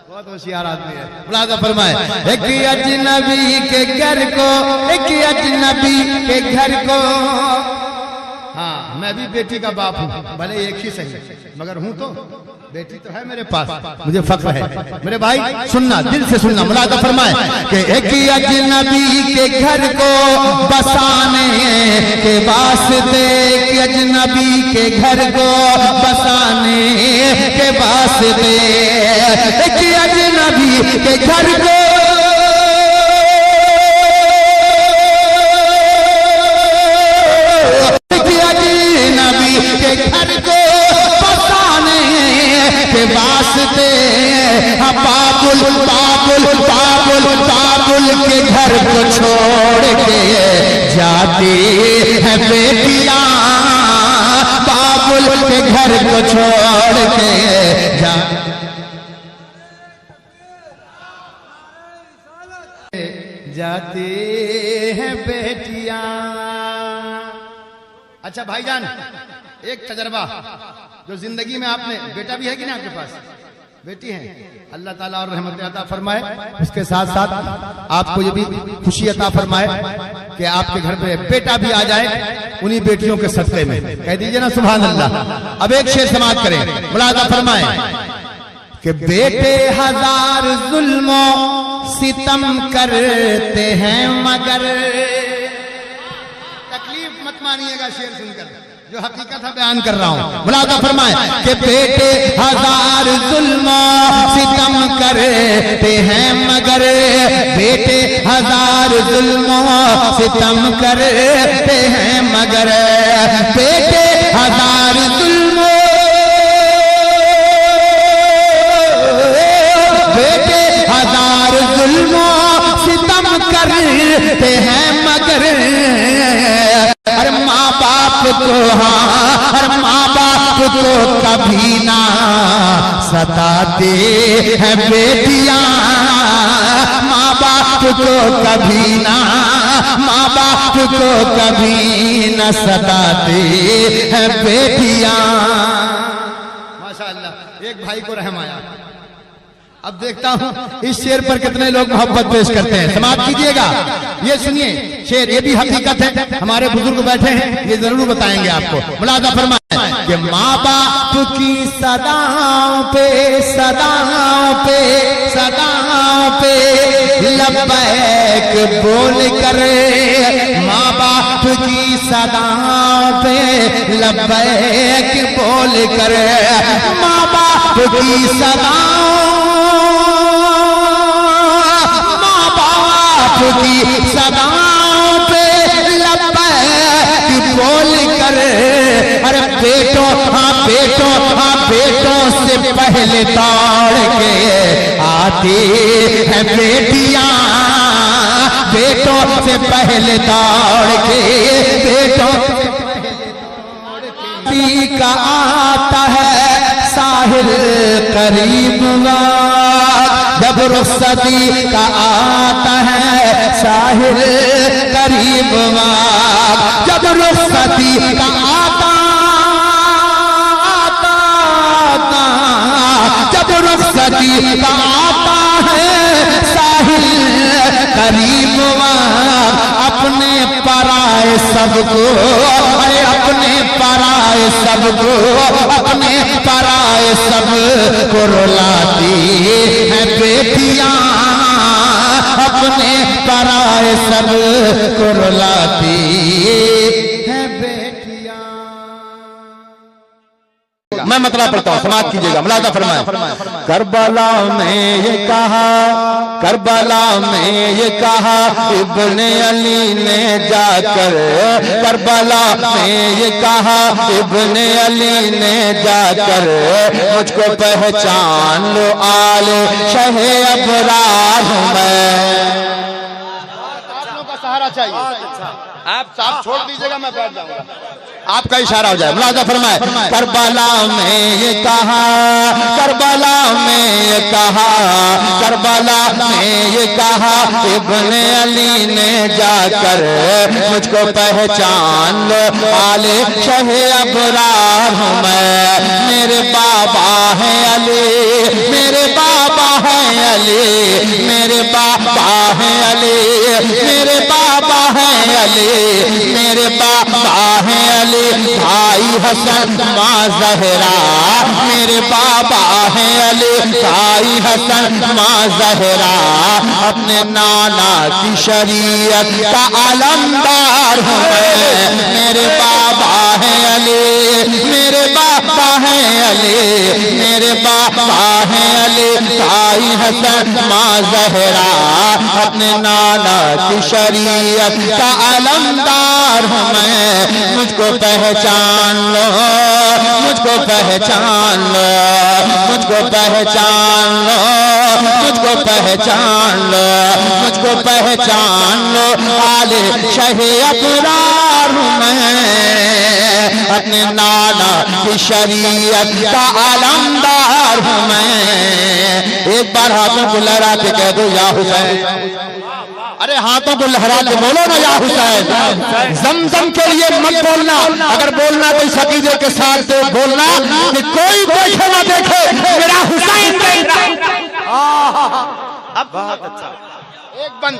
बहुत होशियार आदमी है, मुलाजा फरमाए। एक अजनबी के घर को, एक अजनबी के घर को, हाँ मैं भी बेटी का बाप हूँ, भले एक ही सही मगर हूँ तो बेटी तो है मेरे पास, मुझे फख्र है। मेरे भाई सुनना, दिल से सुनना, मुलाजा फरमाए कि एक अजनबी के घर को बसाने के वास्ते, एक अजनबी के घर को बसाने के वास्ते, एक अजनबी के घर को, के घर को बसाने के वास्ते, बाबुल बाबुल बाबुल बाबुल के घर को छोड़ के जाती है बेटियां, बाबुल के घर को छोड़ के जाती है बेटियां। अच्छा भाईजान, एक तजर्बा जो जिंदगी में आपने, बेटा भी है कि ना आपके पास, बेटी है, अल्लाह ताला और रहमत अता फरमाए, उसके साथ साथ आपको ये भी खुशी अता फरमाए कि आपके घर में बेटा भी आ जाए उन्हीं बेटियों के सदक़े में, कह दीजिए ना सुभान अल्लाह। अब एक शेर समाप्त करें, मुलाजा फरमाए कि बेटे हजार जुल्मों सितम करते हैं मगर, तकलीफ मत मानिएगा शेर सुनकर, जो हकीकत है बयान कर रहा हूं। मुलाजा फरमाए कि बेटे हजार जुल्मों सितम करते हैं मगर, बेटे हजार जुल्मों सितम करते हैं मगर, बेटे हजार जुल्मों, बेटे हजार जुल्मों सितम करते हैं मगर अरे माँ बाप को, हाँ अरे माँ बाप को कभी ना सताते हैं बेटियां, माँ बाप को कभी ना, माँ बाप को कभी न सताते हैं बेटियां। माशाअल्लाह, एक भाई को रहम आया। अब देखता हूं इस शेर पर कितने लोग मोहब्बत पेश करते हैं। समाप्त कीजिएगा, ये सुनिए शेर, ये भी हकीकत है। हमारे बुजुर्ग बैठे हैं, ये जरूर बताएंगे आपको। मुलाजा फरमाएं कि माँ बाप की सदाओं पे, सदाओं पे, सदाओं पे लब्बैक बोल कर, माँ बाप की सदाओं पे लब्बैक बोल कर, माँ बाप की सदाओं, माँ बाप की सदाओं पे लब्बैक बोल कर, अरे बेटों हाँ बेटों, हाँ बेटों से पहले दौड़ के आती है बेटियां, बेटों से पहले दौड़ के, बेटों का आता है साहिल करीब जब रुखसती का आता है साहिल करीब, जब रुखसती का आता, जब रुखसती का आता है साहिल करीब, अपने पराए सबको, अरे अपने पराए सबको, अपने पराए सब को रुलाती है बेटियां, अपने पराए सब को रुलाती है बेटियां। मैं मतलब पढ़ता हूँ, समाप्त कीजिएगा। मुलाजा फरमाएं। करबला में ये कहा, करबला में ये कहा इब्ने अली ने जाकर, करबला में ये कहा इब्ने अली ने जाकर, मुझको पहचान लो आले शहे अबरार हूं मैं। का सहारा चाहिए, आप साथ छोड़ दीजिएगा, मैं बैठ जाऊंगा, आपका इशारा हो जाए। मुलाजा फरमाए। करबला में ये कहा, करबला में ये कहा, करबला में ये कहा इब्ने अली ने जाकर, मुझको पहचान लो आले शहे अबरार हूं मैं। मेरे बाबा हैं अली, मेरे बाबा हैं अली, मेरे बाबा हैं अली, मेरे बाबा हैं अली, मेरे बाबा हैं अली, भाई हसन माँ ज़हरा, मेरे बाबा हैं अली, भाई हसन माँ ज़हरा, अपने नाना की शरीयत का अलमदार हूँ मैं। मेरे बाबा हैं अली, मेरे बाबा हैं अली, मेरे बाबा हैं अली, भाई हसन माँ ज़हरा, अपने नाना की शरीयत का अलमदार हूँ मैं। मुझको पहचान लो, मुझको पहचान लो, मुझको पहचान लो, मुझको पहचान लो, मुझको पहचान लो, आले शहे अबरार हूँ मैं। अपने नाना की शरीयत का अलमदार हूँ मैं। एक बार हाथों को लहरा के कह दो या हुसैन, अरे हाथों को लहरा के बोलो ना या हुसैन। जमजम के लिए मत बोलना, अगर बोलना तो इस अकीदे के साथ बोलना कि कोई देखे ना देखे, मेरा हुसैन अब बहुत अच्छा। एक बंद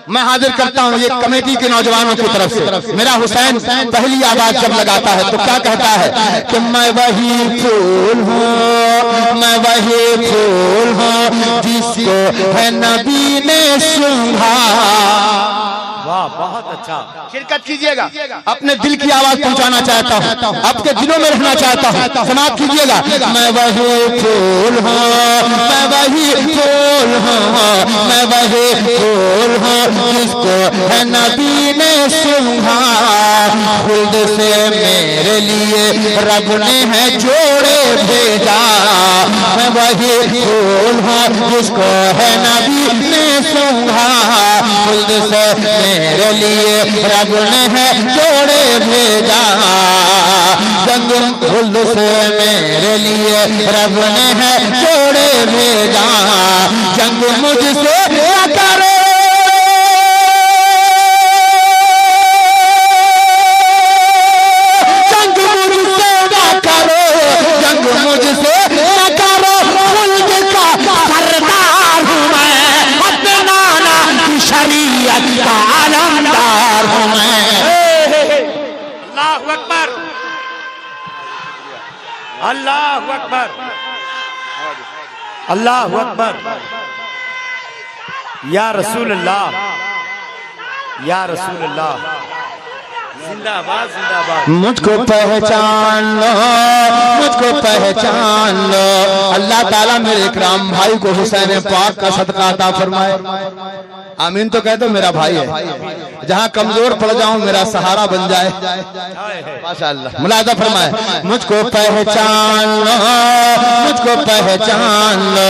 मैं हाजिर करता हूँ ये कमेटी के नौजवानों की तरफ से। मेरा हुसैन पहली आवाज जब लगाता है तो क्या कहता है कि मैं वही फूल हूँ, मैं वही फूल हूँ जिसको है नबी ने सूंघा। वाह, बहुत अच्छा। शिरकत कीजिएगा, अपने दिल की आवाज पहुंचाना चाहता हूँ, आपके दिलों में रहना चाहता हूँ। समाप्त कीजिएगा। मैं वही फूल हूँ, मैं वही फूल हूँ, मैं वही फूल हूँ जिसको है नबी ने सूंघा। खुल्द से मेरे लिए रब ने है जोड़े भेजा, मैं वही फूल हूँ जिसको है नबी ने सूंघा। खुल्द से मेरे लिए रब ने है जोड़े भेजा, जंग खुल्द से मेरे लिए रब ने है जोड़े भेजा, जंग मुझसे न करो अल्लाहु अकबर, अल्लाहु अकबर, या रसूल अल्लाह, या रसूल अल्लाह, जिंदाबाद जिंदाबाद। मुझको पहचान लो, मुझको पहचान लो। अल्लाह ताला मेरे इकराम भाई को हुसैन पाक का सदका अता फरमाए। आमीन तो कह दो, मेरा भाई है, जहां कमजोर पड़ जाऊं मेरा सहारा बन जाए। माशाअल्लाह, मुलाजा फरमाए। मुझको पहचान लो, मुझको पहचान लो।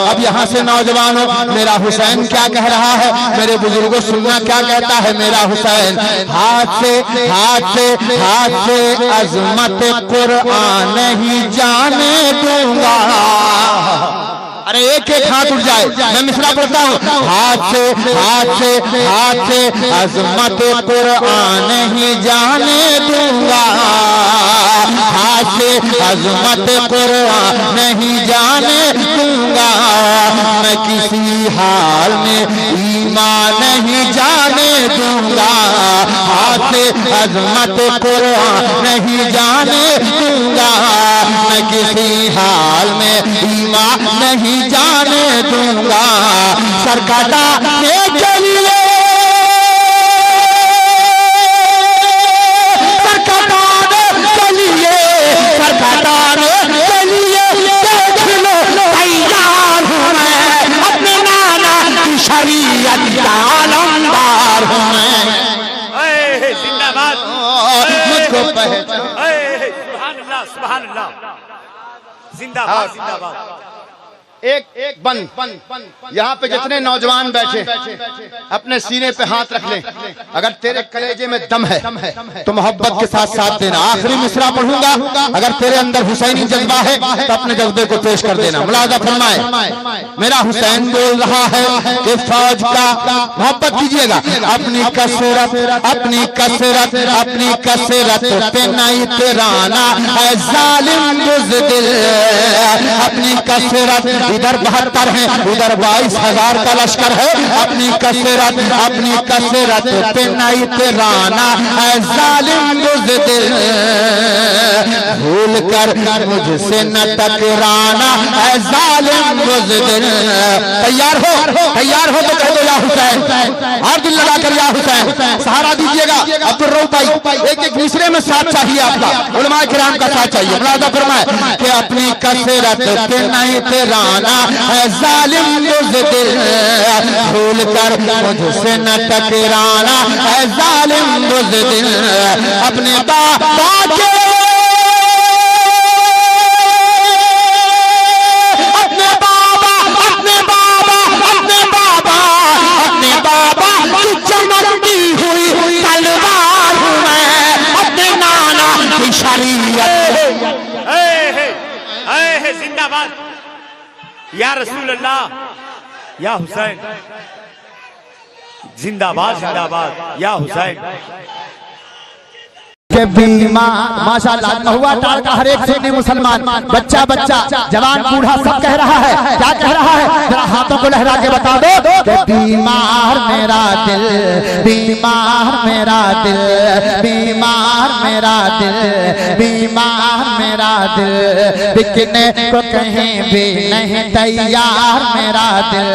अब यहाँ से नौजवानों, मेरा हुसैन क्या कह रहा है, मेरे बुजुर्गों सुनना क्या कहता है मेरा हुसैन। हाथ से हाथ से हाथ से अजमत कुरान नहीं जाने दूंगा। अरे एक एक हाथ उठ जाए, मैं मिसरा पढ़ता हूँ। हाथ से हाथ से हाथ से अजमत कुरान नहीं जाने दूंगा, हाथ से अजमत कुरान नहीं जाने दूंगा। मैं किसी हाल में ईमान नहीं जाने दूंगा, हाथ से अजमत कुरान नहीं जाने दूंगा। मैं किसी हाल में ईमान नहीं जाने दूंगा। सर कटाने के लिए, सर कटाने के लिए, सर कटाने के लिए देख लो तैयार हूँ मैं, अपने नाना की शरीयत का आलमदार हूँ मैं। जिंदाबाद, मुझको पहचान। सुभान अल्लाह, सुभान अल्लाह, जिंदाबाद जिंदाबाद। एक बंद यहाँ पे जितने नौजवान बैठे अपने सीने पे हाथ रख लें। अगर तेरे कलेजे में दम है तो मोहब्बत के साथ साथ देना। आखिरी मिसरा पढ़ूंगा, अगर तेरे अंदर हुसैनी जज्बा है तो अपने जज्बे को पेश कर देना। मुलाजा फरमाए। मेरा हुसैन बोल रहा है कि फौज का, मोहब्बत कीजिएगा, अपनी कसरत अपनी कसरत अपनी कसरत पे नहीं तिराना है जालिम बुज़दिल। अपनी कसरत, इधर 72 है उधर 22,000 का लश्कर है। अपनी कसरत पे नहीं तिराना है जालिम बुज़दिल। भूल कर मुझसे न टकराना है जालिम बुज़दिल। तैयार हो तो कह दो या हुसैन, और दिल लगा कर या हुसैन। सहारा दीजिएगा अब्दुल रऊफ भाई, एक एक मिसरे में साथ चाहिए आपका, उलमा किराम का साथ चाहिए। मुलाजा फरमाए कि अपनी कसरत पे नहीं तिराना है जालिम बुज़दिल। भूल कर मुझसे न टकराना है जालिम बुज़दिल। अपने बाबा के, अपने बाबा की चमकती हुई तलवार हूँ मैं, अपने नाना की शरीयत। जिंदाबाद, या रसूल अल्लाह, या हुसैन, जिंदाबाद जिंदाबाद, या हुसैन। के बीमार माशाअल्लाह, महुआ टाल का हर एक सुन्नी मुसलमान, बच्चा बच्चा जवान बूढ़ा सब कह रहा है। क्या कह रहा है, जरा हाथों को लहरा के बता दो कि बीमार मेरा दिल, बीमार मेरा दिल, बीमार मेरा दिल, बीमार मेरा दिल, बिकने को कहीं भी नहीं तैयार मेरा दिल।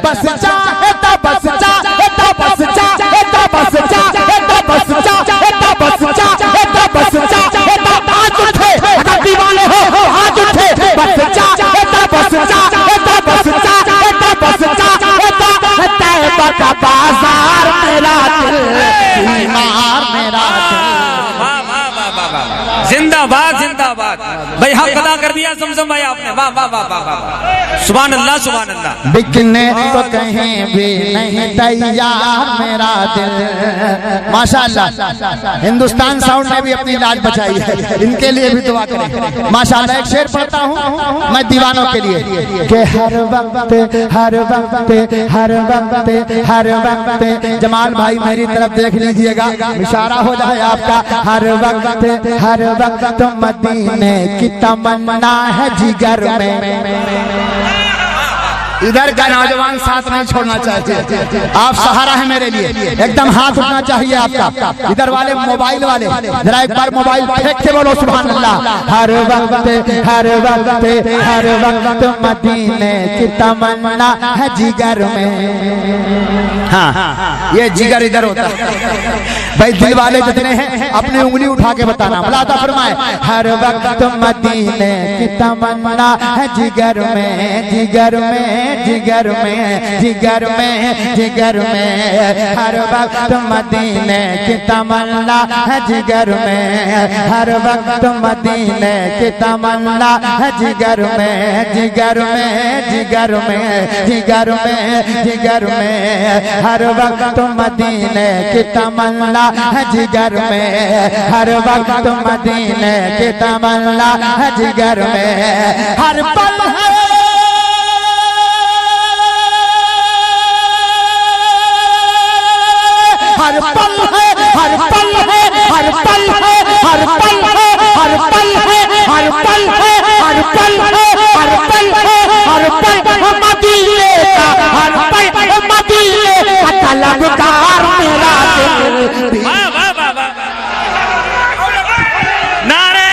बस चाहे तो बस चाहे तो बस चाहे तो बस चाहे तो बस चाहे तो बस चाहे तो बस चाहे तो हाथ उठे, अगर दीवाने हो हाथ उठे। बस चाहे तो बस चाहे तो बस चाहे तो बस चाहे तो तैबा का बाजार मेरा दिल, बीमार मेरा दिल। दिया समसम भाई आपने, वाह वाह वाह वाह वाह, सुभान अल्लाह सुभान अल्लाह। बिकने तो कहीं भी नहीं तैयार मेरा दिल। माशाअल्लाह, हिंदुस्तान साउंड ने भी अपनी लाज बचाई है, इनके लिए भी दुआ करें। माशाअल्लाह, एक शेर पढ़ता हूँ मैं दीवानों के लिए कि हर वक्त हर वक्त हर वक्त हर वक्त, जमाल भाई मेरी तरफ देख लीजिएगा, इशारा हो जाए आपका। हर वक्त मदीने की तमन्ना है जिगर में। इधर का नौजवान साथ नहीं छोड़ना चाहते, आप सहारा है मेरे लिए, एकदम हाथ उठना चाहिए आपका। इधर वाले मोबाइल वाले जरा एक बार मोबाइल फेंक के बोलो सुभान अल्लाह। हर वक्त हर वक्त हर वक्त मदीने की तमन्ना है जिगर में। हाँ, ये जिगर इधर होता है भाई। दिल वाले जितने हैं अपनी उंगली उठा के बताना, बुलाता फरमाए हर वक्त मदीने की तमन्ना है जिगर में, जिगर में, जिगर में, जिगर में, जिगर में। हर वक्त मदीने की तमन्ना है जिगर में, हर वक्त मदीने की तमन्ना है जिगर में, जिगर में, जिगर में, जिगर में, जिगर में। हर वक्त मदीने की तमन्ना है जिगर में, हर वक्त मदीने की तमन्ना है जिगर में। हर पल है हर पल है हर पल है हर पल है हर पल है हर पल है हर पल है हर पल है हर पल है हर पल मदीने का, हर पल मदीने का तलबगार मेरा दिल। वाह वाह वाह वाह, नारे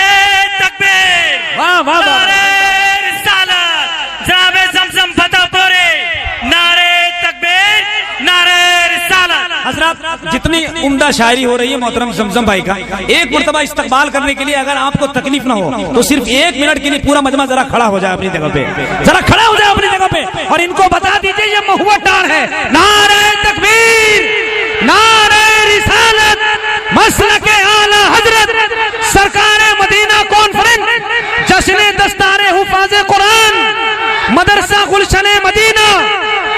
तकबीर, वाह वाह वाह, नारे रिसालत, जनाबे ज़मज़म फतेहपुरी, नारे तकबीर, नारे रिसालत। हज़रात, जितनी उम्दा शायरी हो रही है मोहतरम ज़मज़म भाई का, एक मरतबा इस्तकबाल करने के लिए अगर आपको तकलीफ ना हो तो सिर्फ 1 मिनट के लिए पूरा मजमा जरा खड़ा हो जाए अपनी जगह पे, जरा खड़ा हो जाए अपनी जगह पे और इनको बता दीजिए ये महुआ डार है। नारे तकबीर, नारे रिसालत, मसलके आला हजरत सरकारे मदीना कॉन्फ्रेंस, जश्ने दस्तारे हुफाज़े कुरान, मदरसा गुलशने मदीना,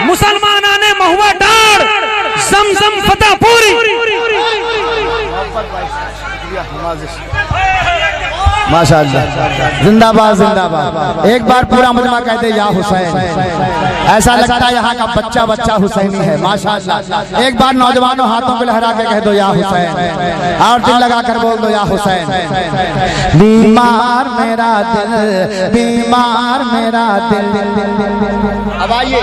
मुसलमानाने महुआ डार, ज़मज़म फतेहपुरी। माशाअल्लाह, जिंदाबाद जिंदाबाद। एक बार पूरा मजमा कहते या हुसैन, ऐसा लगता है यहाँ का बच्चा बच्चा हुसैनी है। माशाअल्लाह, एक बार नौजवानों हाथों को लहरा के कह दो या हुसैन, और दिल लगा कर बोल दो या हुसैन। बीमार मेरा दिल, बीमार मेरा दिल। अब आइए,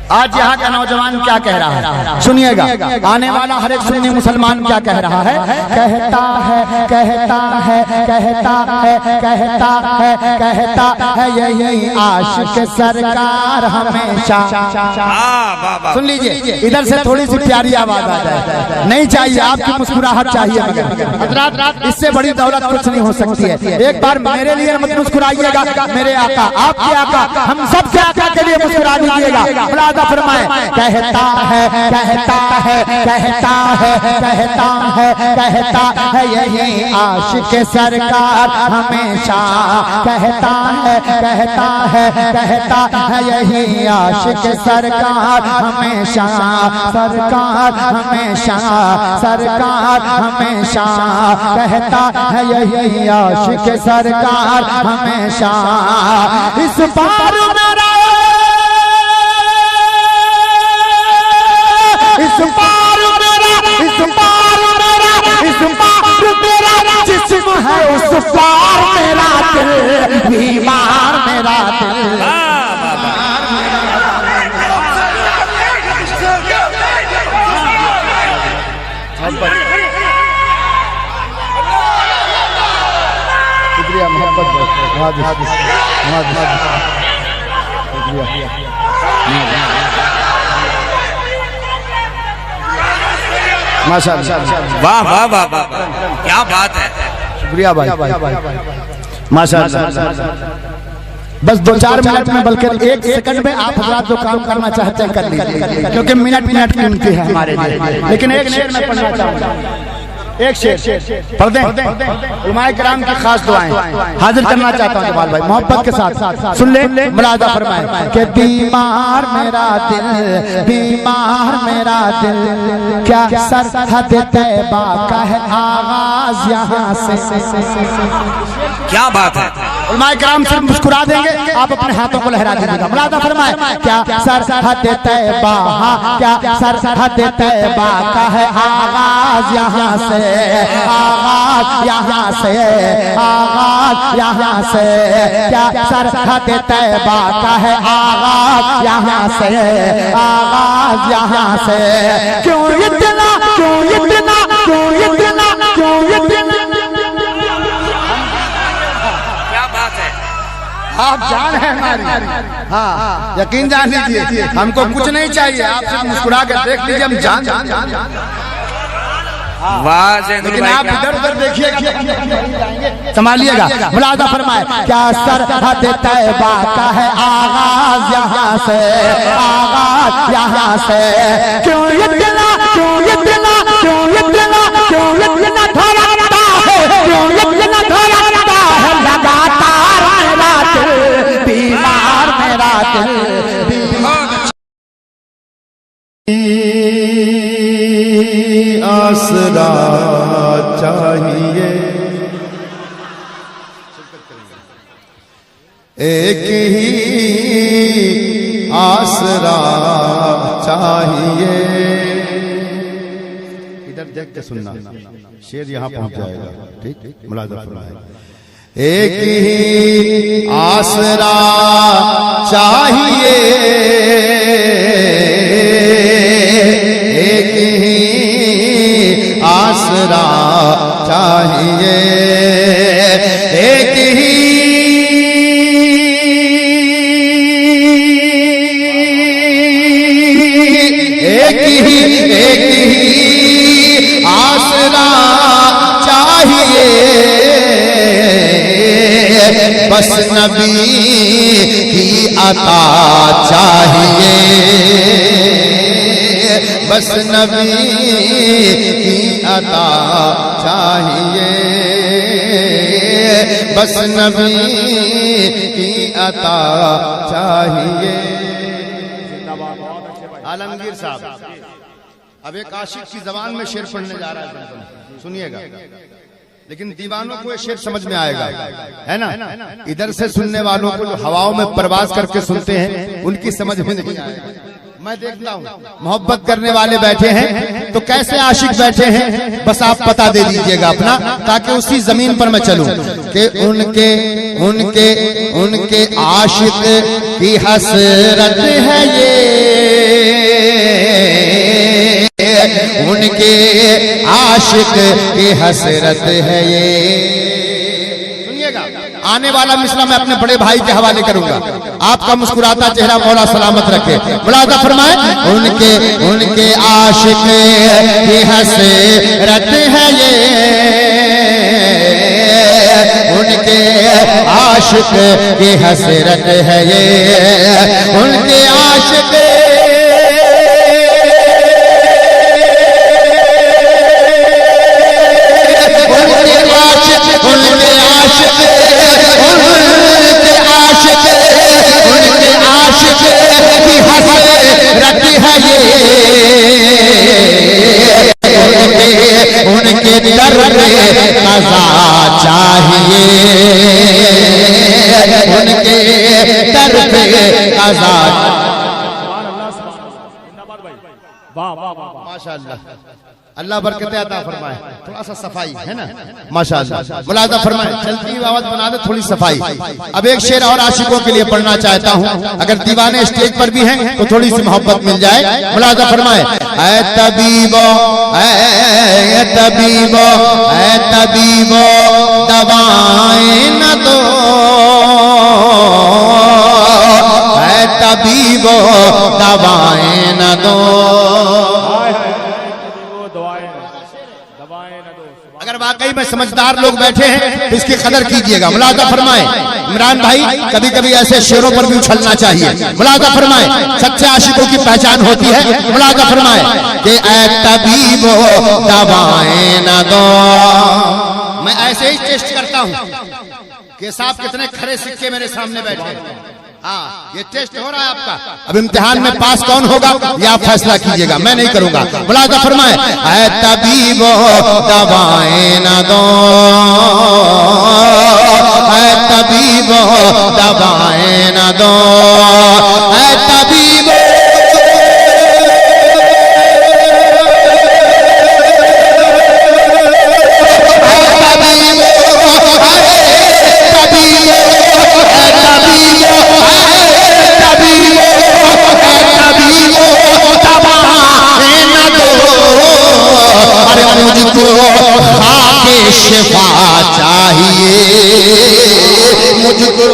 आज यहाँ का नौजवान क्या कह रहा है सुनिएगा, आने वाला हर एक सुन्नी मुसलमान क्या कह रहा है। कहता है कहता है कहता है कहता है कहता है यही आशिक सरकार हमेशा। सुन लीजिए, इधर से थोड़ी सी प्यारी आवाज आ जाए, नहीं चाहिए आपकी मुस्कुराहट चाहिए, मगर इससे बड़ी दौलत कुछ नहीं हो सकती है। एक बार मेरे लिए मत मुस्कुराइएगा, मेरे आका, आपके आका, हम सब के आका के लिए मुस्कुरा दीजिएगा। फरमाए कहता है कहता है कहता है कहता है कहता है यही आशिक सरकार हमेशा। कहता है कहता है कहता है यही आशिक सरकार हमेशा, सरकार हमेशा, सरकार हमेशा। कहता है यही आशिक सरकार हमेशा। इस बार मेरा इस बार मेरा इस बार मेरा इस बार मेरा जिस्म है, उस बार मेरा दिल, बीमार मेरा दिल। शुक्रिया मोहब्बत, माशाअल्लाह, वाह वाह वाह वाह, क्या बात है, शुक्रिया भाई, माशाअल्लाह। बस 2-4 मिनट में, बल्कि 1 सेकंड में आप हजरात जो काम करना चाहते हैं कर लीजिए, क्योंकि मिनट मिनट कीमती है हमारे लिए। लेकिन एक शेर में पढ़ना चाहूंगा, एक शेर पढ़ दें। उलमाए किराम की खास दुआएं हाजिर करना चाहता हूं जमाल भाई, मोहब्बत के साथ सुन ले। मुलाजा फरमाए कि बीमार मेरा दिल, बीमार मेरा दिल, क्या सरहद तैबा का है आगाज यहाँ से। क्या बात है। उलमाए किराम सिर्फ मुस्कुरा देंगे, आप अपने हाथों को लहरा दीजिएगा। मुलाजा फरमाए क्या सरहद तैबा, क्या सरहद तैबा का है आगाज यहाँ से, आगाज यहाँ से, आगाज यहाँ से, क्या सरहद तैबा का है आगाज यहाँ से, आगाज यहाँ से। क्यों इतना, क्यों इतना, क्यों इतना, क्यों इतना। आप जान है हमारी, हाँ यकीन जान लीजिए, हमको कुछ नहीं चाहिए, आप सिर्फ मुस्कुरा कर देख लीजिए, हम जान जान जान जान। लेकिन आप इधर उधर देखिए, संभालिएगा। मुलाजा फरमाए क्या सरहद तैबा का है आगाज यहाँ से, आगाज यहाँ से। क्यों इतना, क्यों इतना, क्यों इतना, क्यों इतना धड़कता है, क्यों इतना धड़कता है लगातार मेरा दिल, बीमार मेरा दिल। आसरा चाहिए, एक ही आसरा चाहिए। इधर देख के सुनना, शेर यहाँ पहुंच जाएगा, ठीक। मुलाजा फरमाए एक ही आसरा चाहिए, एक ही आसरा चाहिए, एक ही आसरा चाहिए। बस नबी की अता चाहिए, बस नबी की अता चाहिए, बस नबी की अता चाहिए। आलमगीर साहब अब एक आशिक की जबान में शेर पढ़ने जा रहा है, सुनिएगा, लेकिन दीवानों को ये शेर समझ में आएगा, है ना। इधर से सुनने वालों को जो हवाओं में प्रवास करके सुनते हैं उनकी समझ में नहीं आएगा। मैं देखता हूँ मोहब्बत करने वाले बैठे हैं तो कैसे आशिक बैठे हैं, बस आप पता दे दीजिएगा अपना, ताकि उसी जमीन पर मैं चलूं कि उनके उनके उनके आशिक की हसरत है ये, उनके आशिक की हसरत है ये। सुनिएगा, आने वाला मिसरा मैं अपने बड़े भाई के हवाले करूंगा। आपका मुस्कुराता चेहरा मौला सलामत रखे। मुलाजा फरमाए उनके उनके आशिक की हसरत है ये, उनके आशिक की हसरत है ये, उनके आशिक उनके दर पे कज़ा चाहिए, उनके दर पे कज़ा। माशाअल्लाह, अल्लाह बरकत अता फरमाए। थोड़ा सा सफाई है ना, माशाअल्लाह। मुलाजा फरमाए, चलती आवाज बना दे, थोड़ी सफाई। अब एक शेर और आशिकों के लिए पढ़ना चाहता हूँ, अगर दीवाने स्टेज पर भी हैं तो थोड़ी सी मोहब्बत मिल जाए। मुलाजा फरमाए ऐ तबीबो, ऐ तबीबो, ऐ तबीबो दवाएं न दो, ऐ तबीबो दवाएं न दो। अगर अगर वाकई में समझदार लोग बैठे हैं तो इसकी कदर कीजिएगा। मुलाजा फरमाए इमरान भाई, कभी कभी ऐसे शेरों पर भी उछलना चाहिए। मुलाजा फरमाए, सच्चे आशिकों की पहचान होती है। मुलाजा फरमाए कि ऐ तबीबो दवाएं न दो। मैं ऐसे ही टेस्ट करता हूं कि साहब कितने खरे सिक्के मेरे सामने बैठे हैं। हाँ, ये टेस्ट हो रहा है आपका। अब इम्तिहान में पास कौन होगा ये आप फैसला कीजिएगा, मैं नहीं करूंगा। मुलाजा फरमाए ऐ तबीबो दवाएं न दो, ऐ तबीबो दवाएं न दो, ऐ तबीबो शिफा चाहिए, मुझको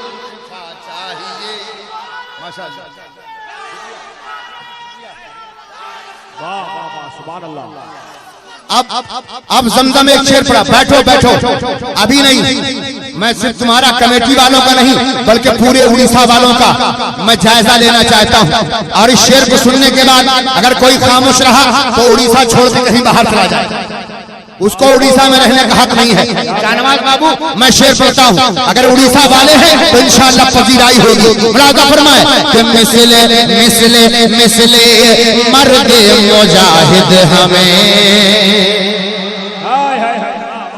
शिफा चाहिए। माशाअल्लाह, वाह वाह वाह, सुभान अल्लाह। अब जमजम एक शेर पड़ा। बैठो बैठो, अभी नहीं, मैं सिर्फ तुम्हारा कमेटी वालों का नहीं बल्कि पूरे उड़ीसा वालों का मैं जायजा लेना चाहता हूं। और इस शेर को सुनने के बाद अगर कोई खामोश रहा तो उड़ीसा छोड़ के कहीं बाहर चला जाए, उसको उड़ीसा में रहने का हक नहीं है। शाहनवाज बाबू, मैं शेर पढ़ता हूँ, अगर उड़ीसा वाले हैं तो इंशाअल्लाह पजीराई होगी। मुलाजा फरमाए कि मिसले मिसले मिसले मर्दे मुजाहिद हमें।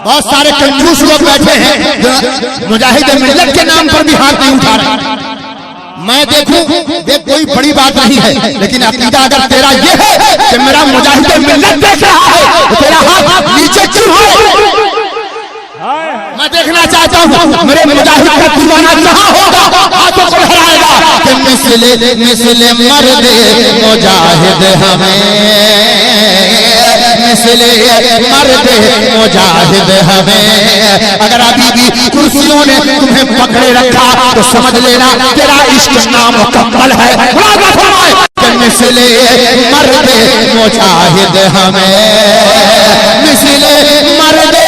बहुत सारे कंजूस लोग बैठे हैं जो मुजाहिद मिल्लत के नाम पर भी हाथ नहीं उठा रहे। मैं देखूं, देख कोई बड़ी बात नहीं है, लेकिन अकीदा अगर तेरा ये है कि मेरा मुजाहिद मिल्लत देख रहा है तो तेरा हाथ नीचे क्यों है? मैं देखना चाहता हूं मेरे मुजाहिद का दीवाना कहां होगा, हाथों को लहराएगा कि मिसले मिसले मर्दे मुजाहिद हमें, मिसले मर्दे मुजाहिद हमें। अगर अभी भी कुर्सियों ने तुम्हें पकड़े रखा तो समझ लेना तेरा इश्क नामुकम्मल है। मिसले मर्दे मुजाहिद हमें, मिसले मर्दे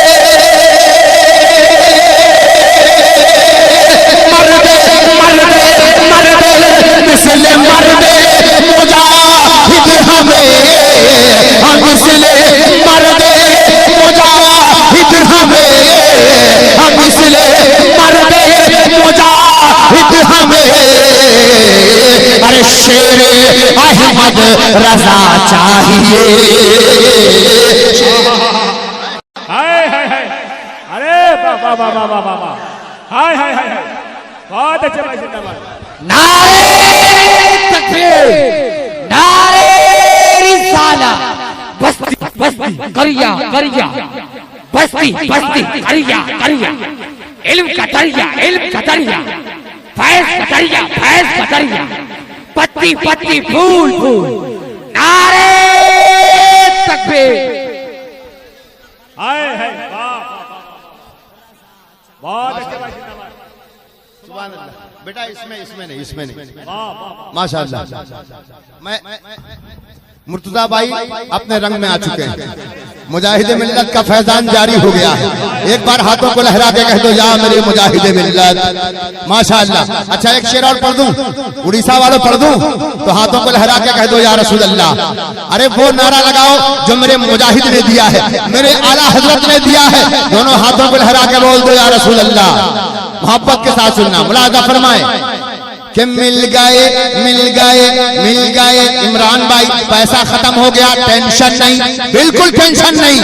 मिसले मर्दे मुजाहिद हमें, हम मिसले मर्दे मुजाहिद हमें, हम मिसले मर्दे मुजाहिद हमें। अरे शेरे अहमद रजा चाहिए। हाय हाय हाय, अरे वाह वाह वाह वाह वाह वाह, हाय हाय हाय हाय, बहुत अच्छे भाई, जिंदाबाद। नारे तकबीर, नारे रिसाला, बस्ती बस्ती करिया करिया, बस्ती बस्ती करिया करिया, इल्म का दरिया इल्म का दरिया, फैज का दरिया फैज का दरिया, पत्ती पत्ती फूल फूल, नारे तकबीर। हाय हाय, वाह बहुत अच्छे भाई, जिंदाबाद। सुभान अल्लाह। बेटा इसमें नहीं वाह वाह, माशाअल्लाह। मैं मुर्तजा भाई अपने रंग में आ चुके हैं, मुजाहिद मिल्लत का फैजान जारी हो गया है। एक बार हाथों को लहरा के कह दो या मेरे मुजाहिद मिल्लत, माशाअल्लाह। अच्छा एक शेर और पढ़ दूं, उड़ीसा वालों पढ़ दूं तो हाथों को लहरा के कह दो या रसूल अल्लाह। अरे वो नारा लगाओ जो मेरे मुजाहिद ने दिया है, मेरे आला हजरत ने दिया है, दोनों हाथों को लहरा के बोल दो या रसूल अल्लाह। मोहब्बत के साथ सुनना। मुलाजा फरमाए कि मिल गए मिल गए मिल गए। इमरान भाई पैसा खत्म हो गया, टेंशन नहीं, बिल्कुल टेंशन नहीं।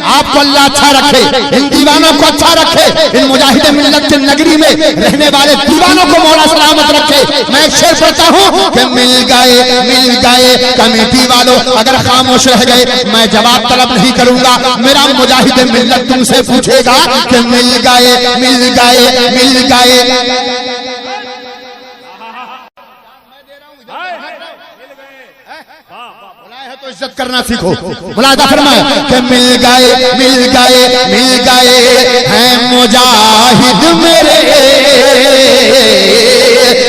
आपको अल्लाह अच्छा रखे, इन दीवानों को अच्छा रखे, इन मुजाहिद मिल्लत की नगरी में रहने वाले दीवानों को मौला सलामत रखे। मैं एक शेर पढ़ता हूँ कि मिल गए कमेटी वालों, अगर खामोश रह गए मैं जवाब तलब नहीं करूंगा। मेरा मुजाहिद मिल्लत तुमसे पूछेगा कि मिल गए मिल गए मिल गए। तो इज्जत करना सीखो। मुलाजा फरमाए कि मिल गए हैं मुजाहिद मेरे,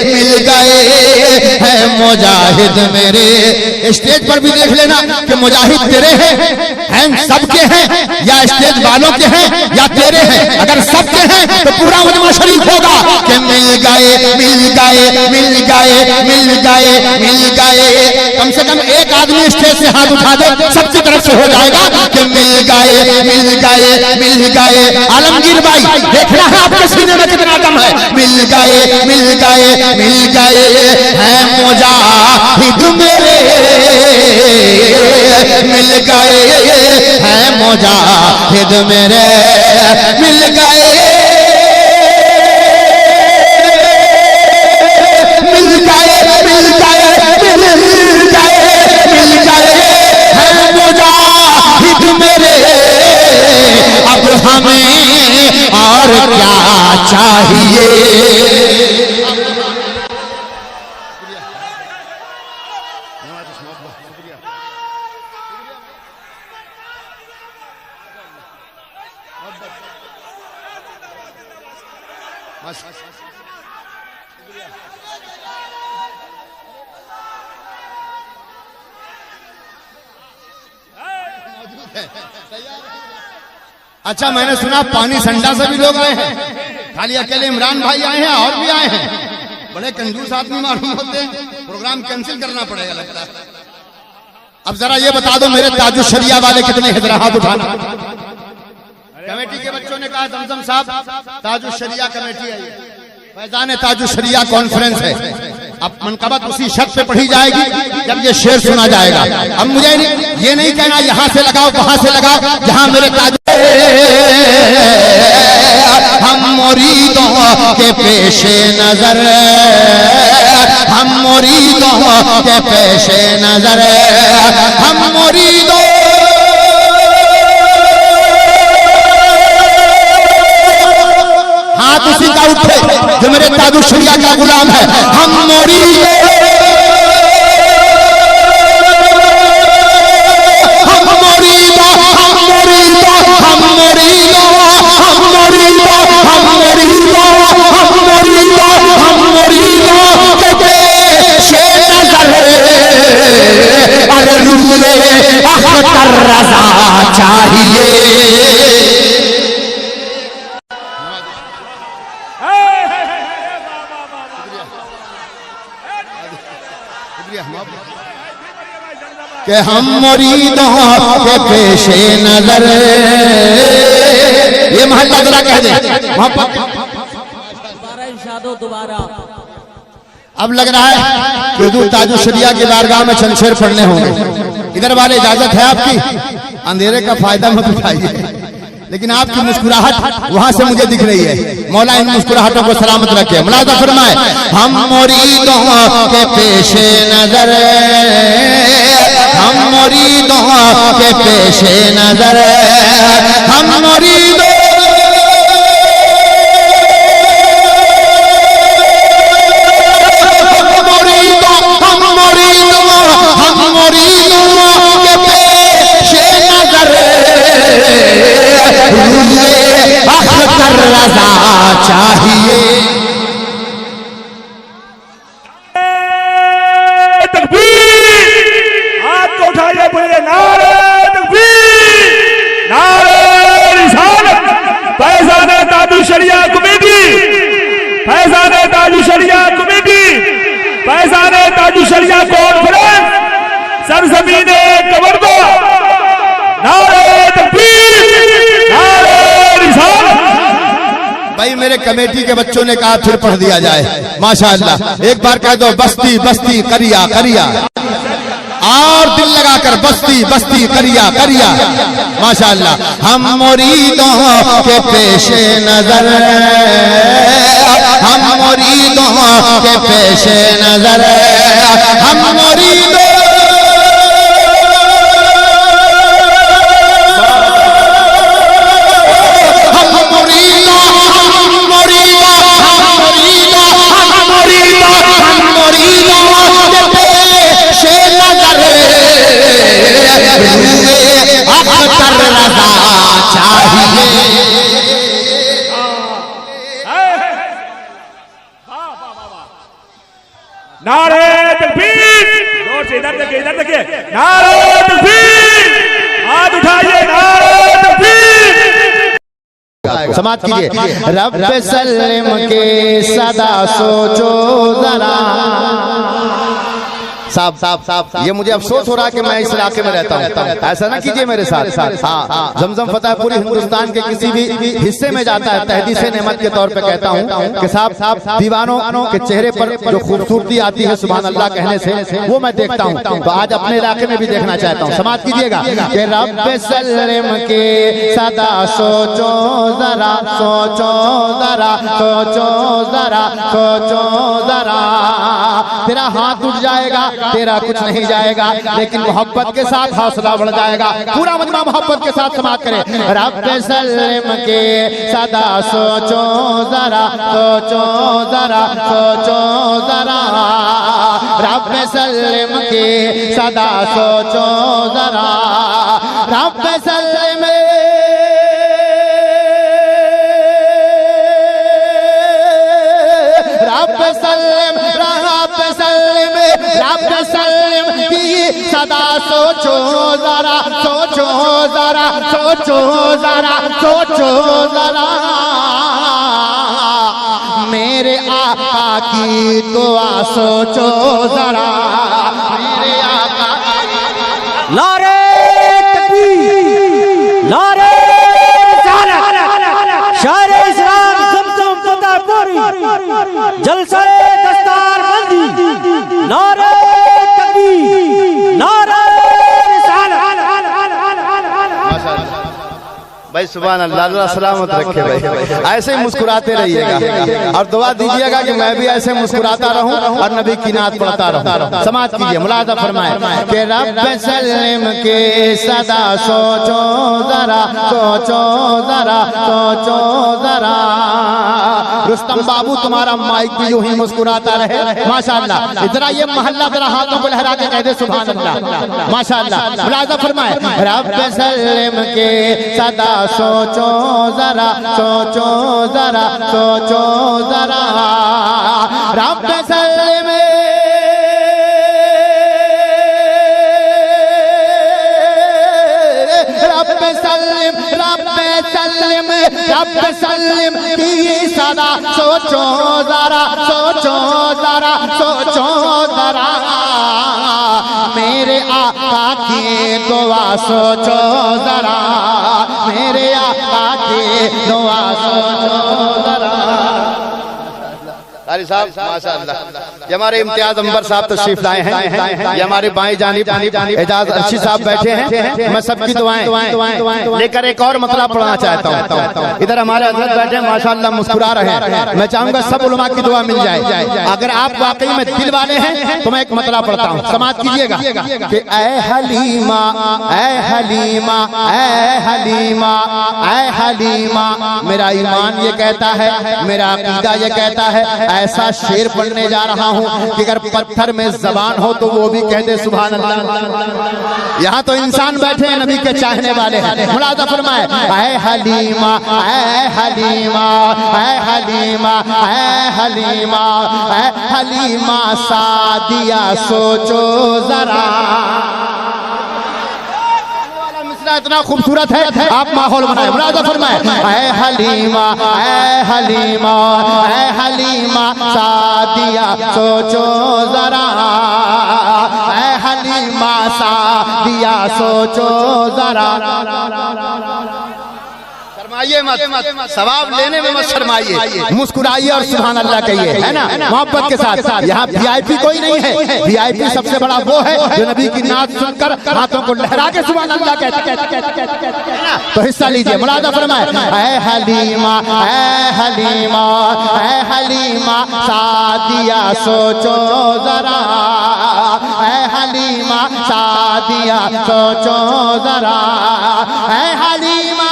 मिल गए हैं मुजाहिद मुजाहिद मेरे। स्टेज पर भी देख लेना कि मुजाहिद तेरे हैं सबके हैं, या स्टेज वालों के हैं या तेरे हैं। अगर सबके हैं तो पूरा उलमा शरीफ होगा कि मिल गए मिल गए मिल गए मिल गए मिल गए। कम से कम एक आदमी स्टेज से हाथ उठा दे, सबकी तरफ से हो जाएगा कि मिल गए मिल गए मिल गए। आलमगीर भाई देखना है आपके सीने में कितना दम है। मिल गए मिल गए मिल गए हैं मुजाहिद मेरे, मिल गए हैं मुजाहिद मेरे, मिल गए मिल गए मिल गए मिल गए मिल गए हैं मुजाहिद मेरे। अब हमें और क्या चाहिए। अच्छा, मैंने सुना पानी संडा से भी लोग आए हैं, खाली अकेले इमरान भाई आए हैं और भी आए हैं। बड़े कंजूस आदमी मालूम होते हैं, प्रोग्राम कैंसिल करना पड़ेगा लगता है। अब जरा ये बता दो मेरे ताजुश शरिया वाले कितने हैं, जरा हाथ उठाना। कमेटी के बच्चों ने कहा जमजम साहब ताजुश शरिया कमेटी आई है, फैजान ताजुश शरिया कॉन्फ्रेंस है। अब मनकबत उसी शख्स पे पढ़ी जाएगी जब ये शेर सुना जाएगा। अब मुझे ये नहीं कहना यहां से लगाओ वहां से लगाओ, जहां मेरे ताज हम मुरीदों के पेशे नजर, हम मुरीदों के पेशे नजर, हम मुरीदों हाथ उसी का उठे जो मेरे ताजुश शरिया का गुलाम है। हम मुरीदों रज़ा चाहिए। कि हम मुरीदों के पेशे नजर, ये महल्ला जरा कह दे दोबारा। अब लग रहा है कि हुजूर ताजुश शरिया की बारगाह में चंद शेर पढ़ने होंगे। इधर वाले इजाजत है आपकी, अंधेरे का फायदा मत उठाइए, लेकिन आपकी मुस्कुराहट वहां से मुझे दिख रही है। मौला इन मुस्कुराहटों को सलामत रखे। मुलाजा फरमाए हम मुरीदों के पेशे नजर, हम मुरीदों के पेशे नजर, हम मुरीदों रज़ा चाहिए। तकबीर, हाथ को उठाइए, बोलिए नारे तकबीर, नारे रिसालत। फैजाने ताजुश शरिया कमेटी, फैजाने ताजुश शरिया कमेटी, फैजाने ताजुश शरिया कॉन्फ्रेंस, सरजमीने कबरदा, नारे तकबीर, नारे रिसालत। भाई मेरे कमेटी के बच्चों ने कहा फिर पढ़ दिया जाए। माशाअल्लाह, एक बार कह दो बस्ती बस्ती करिया करिया, और दिल लगाकर बस्ती बस्ती करिया करिया। माशाअल्लाह, हम मुरीदों के पेशे नजर, हम मुरीदों के पेशे नजर, हम मुरीदों नारे तकबीर, से इधर देखिए नारे तकबीर, हाथ उठाइए नारे तकबीर। समाज कीजिए। रब सल्लम के सदा सोचो जरा। साहब ये मुझे अफसोस हो रहा है कि मैं इस इलाके में रहता हूँ, ऐसा ना कीजिए मेरे साथ। हाँ, जमजम फतह पूरे हिंदुस्तान के किसी भी हिस्से में जाता है, तहदीस नेमत के तौर पे कहता हूँ कि साहब दीवानों के चेहरे पर जो खूबसूरती आती है सुभान अल्लाह कहने से, वो मैं देखता हूँ। तो आज अपने इलाके में भी देखना चाहता हूँ। समाज कीजिएगा कि रब सल्लम के सदा सोचो जरा, सोचो जरा, सोचो जरा, सोचो जरा। तेरा हाथ उठ जाएगा, तेरा कुछ नहीं जाएगा, लेकिन मोहब्बत के साथ हौसला बढ़ जाएगा। पूरा मजमा मोहब्बत के साथ समाप्त करें। रब सल्लम के सदा सोचो जरा, सोचो जरा, सोचो जरा। रब सल्लम के सदा सोचो जरा। रब सल्लम रब सल्लम की सदा सोचो जरा, सोचो जरा, सोचो जरा, सोचो जरा। मेरे आका की दुआ सोचो जरा, मेरे आका। नारे तकबीर, नारे रिसालत, शायर इस्लाम ज़मज़म फतेहपुरी, जलसा दस्तार बंदी। नारे तकबीर, नारे रिसालत। भाई सुभान अल्लाह, अल्लाह सलामत रखे भाई। ऐसे ही मुस्कुराते रहिएगा और दुआ दीजिएगा कि मैं भी ऐसे मुस्कुराता रहूं और नबी की नात पढ़ता रहूं। समाज कीजिए, मुलाजा फरमाए कि रब सल्लम के सदा सोचो जरा, सोचो जरा, सोचो जरा। रुस्तम बाबू तुम्हारा माइक भी यूं ही मुस्कुराता रहे माशाअल्लाह। इधर ये मोहल्ला जरा हाथों को लहरा के कह दे सुभान अल्लाह माशाअल्लाह। मुलाजा फरमाए रब सल्लम के सदा सोचो जरा, सोचो जरा, सोचो जरा। रब सल्लम रब सल्लम की सदा सोचो जरा, सोचो जरा, सोचो जरा। मेरे आका की दुआ सोचो जरा, मेरे आका की दुआ सोचो जरा। कारी साहब माशाअल्लाह, ये हमारे इम्तियाज अंबर साहब तशरीफ लाए हैं। ये हमारे बाएं जानिब एजाज अर्शी साहब बैठे हैं। मैं सबकी दुआएं लेकर एक और मतलब पढ़ना चाहता हूँ। इधर हमारे हजरत बैठे हैं माशाअल्लाह, मुस्कुरा रहे हैं। मैं चाहूंगा सब उलमा की दुआ मिल जाए। अगर आप वाकई में दिल वाले हैं तो मैं एक मतलब पढ़ता हूँ। समाज कीजिएगा कि ऐ हलीमा, ऐ हलीमा, ऐ हलीमा, ऐ हलीमा। मेरा ईमान ये कहता है, मेरा अकीदा ये कहता है, ऐसा शेर पढ़ने जा रहा हूँ कि अगर पत्थर में जबान हो तो वो भी कह दे सुभान अल्लाह। यहाँ तो इंसान बैठे हैं, नबी के चाहने वाले हैं। मुलाजा फरमाए ऐ हलीमा, ऐ हलीमा, ऐ हलीमा, ऐ हलीमा, ऐ हलीमा सादिया सोचो जरा। इतना खूबसूरत है, आप माहौल बनाए। मुलाजा फरमाए ऐ हलीमा, ऐ हलीमा, ऐ हलीमा सादिया सोचो जरा। ऐ हलीमा सादिया सोचो जरा। शर्माइए मत, सवाब लेने में मत शर्माइए, मुस्कुराइए और सुभान अल्लाह कहिए, है ना, मोहब्बत के साथ। यहाँ वीआईपी कोई नहीं है। वीआईपी सबसे बड़ा वो है जो नबी की नात सुनकर हाथों को लहरा के सुभान अल्लाह कहते। तो हिस्सा लीजिए। मुलाजा फरमाए ऐ हलीमा, ऐ हलीमा, ऐ हलीमा सादिया सोचो जरा। ऐ हलीमा सादिया सोचो जरा। ऐ हलीमा,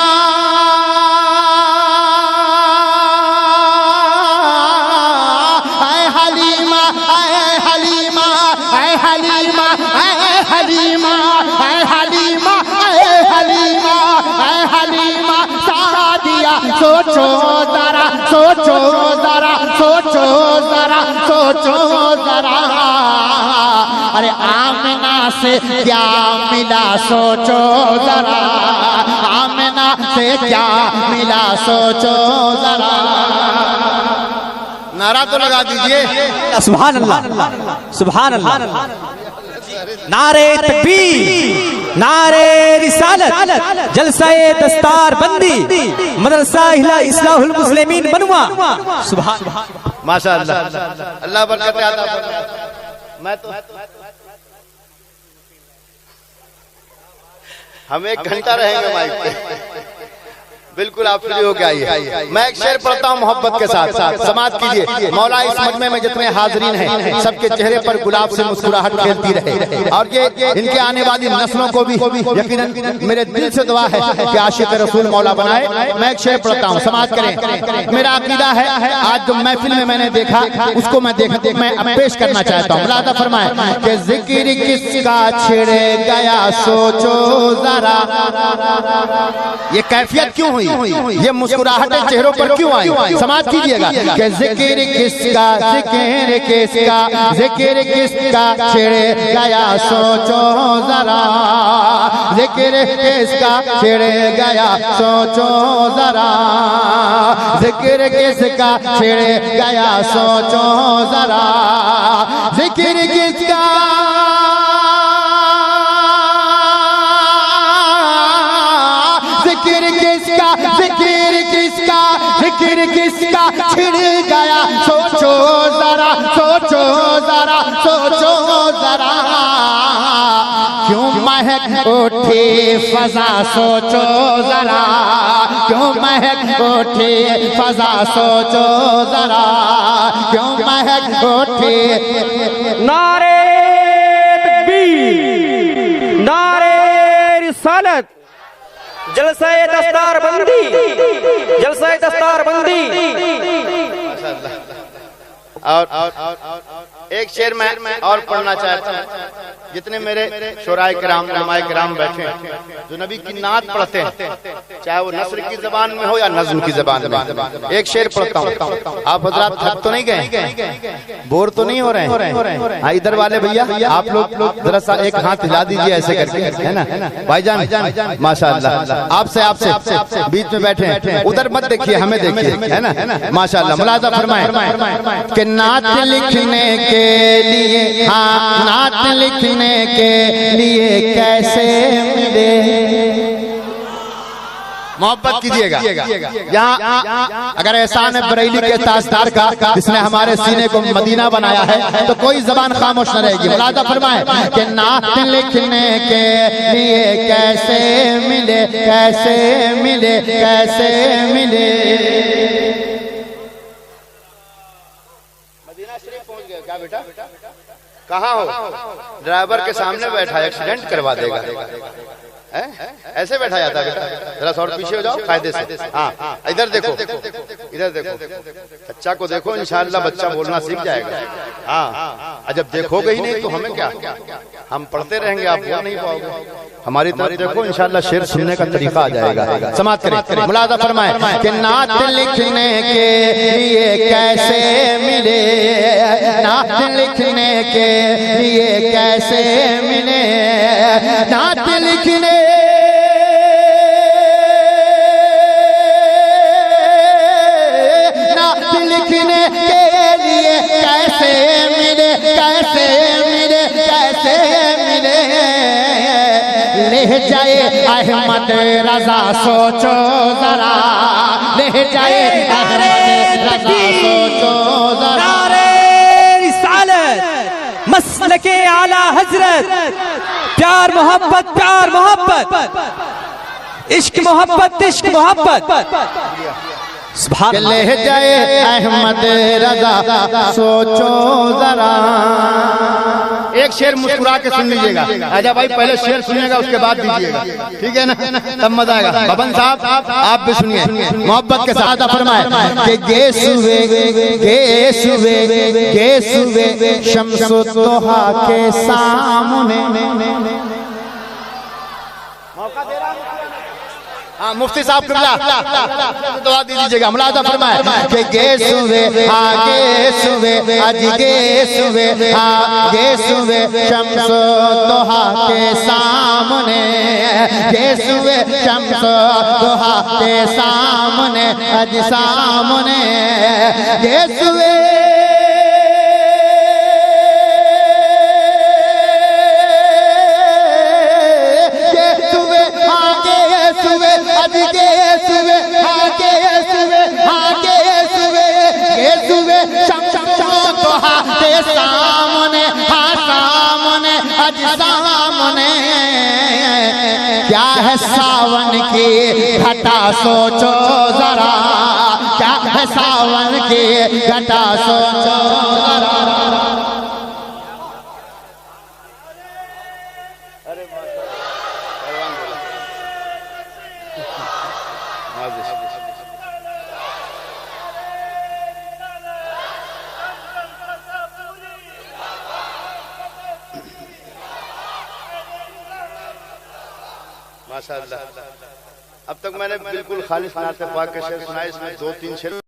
सोचो जरा, सोचो जरा, सोचो जरा, सोचो जरा। अरे आमिना से क्या मिला सोचो जरा, आमिना से क्या मिला सोचो जरा। नारा तो लगा दीजिए। सुभान अल्लाह, सुभान अल्लाह। नारे तकबीर, नारे रिसालत, जलसाए दस्तार बंदी, मदरसा इस्लाहुल मुस्लिमीन बनवा। सुभान माशाअल्लाह, अल्लाह बरकत अता फरमाए। मैं तो हम 1 घंटा रहेंगे माइक पे, बिल्कुल आप फ्री होके आइए। मैं एक शेर पढ़ता हूँ मोहब्बत के साथ साथ, समाप्त कीजिए। मौला इस मजमे में जितने हाजरीन हैं सबके चेहरे पर गुलाब से मुस्कुराहट खेलती रहे, और ये इनके आने वाली नस्लों को भी यकीनन मेरे दिल से दुआ है कि आशिक रसूल मौला बनाए। मैं एक शेर पढ़ता हूँ, समाप्त करें। मेरा अकीदा है, आज जो महफिल में मैंने देखा उसको मैं अब पेश करना चाहता हूँ। मुलादा फरमाए कि जिक्र किसका छिड़ गया सोचो जरा। ये कैफियत क्यों हुई, ये मुस्कुराहटें चेहरों पर क्यों आई, समाज कीजिएगा। कि जिक्र किसका, जिक्र किसका, जिक्र किसका छिड़ गया सोचो जरा, जिक्र किसका छिड़ गया सोचो जरा, जिक्र किसका छिड़ गया सोचो जरा, जिक्र किसका, जिक्र किसका, जिक्र किसका, जिक्र किसका छिड़ गया सोचो जरा, सोचो जरा, सोचो जरा। क्यों महक उठी फजा सोचो जरा, क्यों महक उठी फजा सोचो जरा, क्यों महक उठी। नारे तकबीर, नारे रिसालत, जलसाए दस्तार बंदी, जलसाए दस्तार बंदी। और एक शेर मैं और पढ़ना चाहता हूँ। जितने मेरे शोराए किराम, उलमाए किराम बैठे हैं जो नबी की नात पढ़ते हैं, चाहे वो नस्र की जबान में हो या नज़्म की जबान में, एक शेर पढ़ता हूँ। आप हजरात थक तो नहीं गए, बोर तो नहीं हो रहे हैं? हाँ, इधर वाले भैया आप लोग जरा सा एक हाथ हिला दीजिए ऐसे करके, है ना भाईजान? माशाअल्लाह, आपसे बीच में बैठे हैं, उधर मत देखिए, हमें देखिए, है ना? माशाअल्लाह। मुलाजा फरमाए कि नात लिखने के लिए, हाँ नात लिखने के लिए कैसे मिले। मोहब्बत कीजिएगा। यहाँ अगर एहसान है बरेली के ताजदार का, जिसने हमारे सीने को मदीना बनाया है, तो कोई जबान खामोश न रहेगी। मुलाजा फरमाए कि नात लिखने के लिए कैसे मिले, कैसे मिले, कैसे मिले। मदीना शरीफ पहुंच गए क्या बेटा? कहाँ हो? ड्राइवर के सामने बैठा, एक्सीडेंट करवा देगा। ऐसे बैठा जाता है बेटा, जरा सौ पीछे हो जाओ कायदे से। हाँ, इधर देखो, इधर देखो, बच्चा को देखो, इंशाअल्लाह बच्चा बोलना सीख जाएगा। हाँ, जब देखोगे ही नहीं तो हमें क्या, हम पढ़ते रहेंगे, आप बोल नहीं पाओगे। हमारी तरफ देखो, इंशाअल्लाह शेर सुनने का तरीका आ जाएगा। समाप्त करें। मुलाजा फरमाए कि नात लिखने के लिए कैसे मिले, नात लिखने के लिए कैसे मिले, नात लिखने लिखने के लिए कैसे मिले, कैसे मिले, कैसे मिले। ले जाए अहमद रजा सोचो जरा, ले जाए अहमद रजा सोचो जरा। नारे रिसालत, मसलके आला हजरत, प्यार मोहब्बत, प्यार मोहब्बत, इश्क मोहब्बत, इश्क मोहब्बत। ले जाए अहमद रजा सोचो जरा। एक शेर मुस्कुरा के सुन लीजिएगा। आजा भाई, पहले शेर सुनिएगा, उसके बाद दीजिएगा, ठीक है ना? तब मजा आएगा। बबन साहब आप भी सुनिए मोहब्बत के साथ। फरमाए कि गे सुबे, गे सुबे, गे सुबे शम्सो तोहा के सामने। मौका दे रहा हूं, हाँ मुफ्ती साहब दुआ दे दीजिएगा। मुलाजा फरमाए कि गे सुवे गे सुवे आज गे सुवे गे सुवे शम्सो दोहा के सामने गे सुवे शम्सो दोहा के सामने आज सामने गे सुवे सामने सामने आज सामने क्या है सावन की घटा सोचो जरा क्या है सावन की घटा सोचो जरा। माशाअल्लाह। अब तक मैंने बिल्कुल खालिस नात पाक के शेर सुनाए, इसमें 2-3 शेर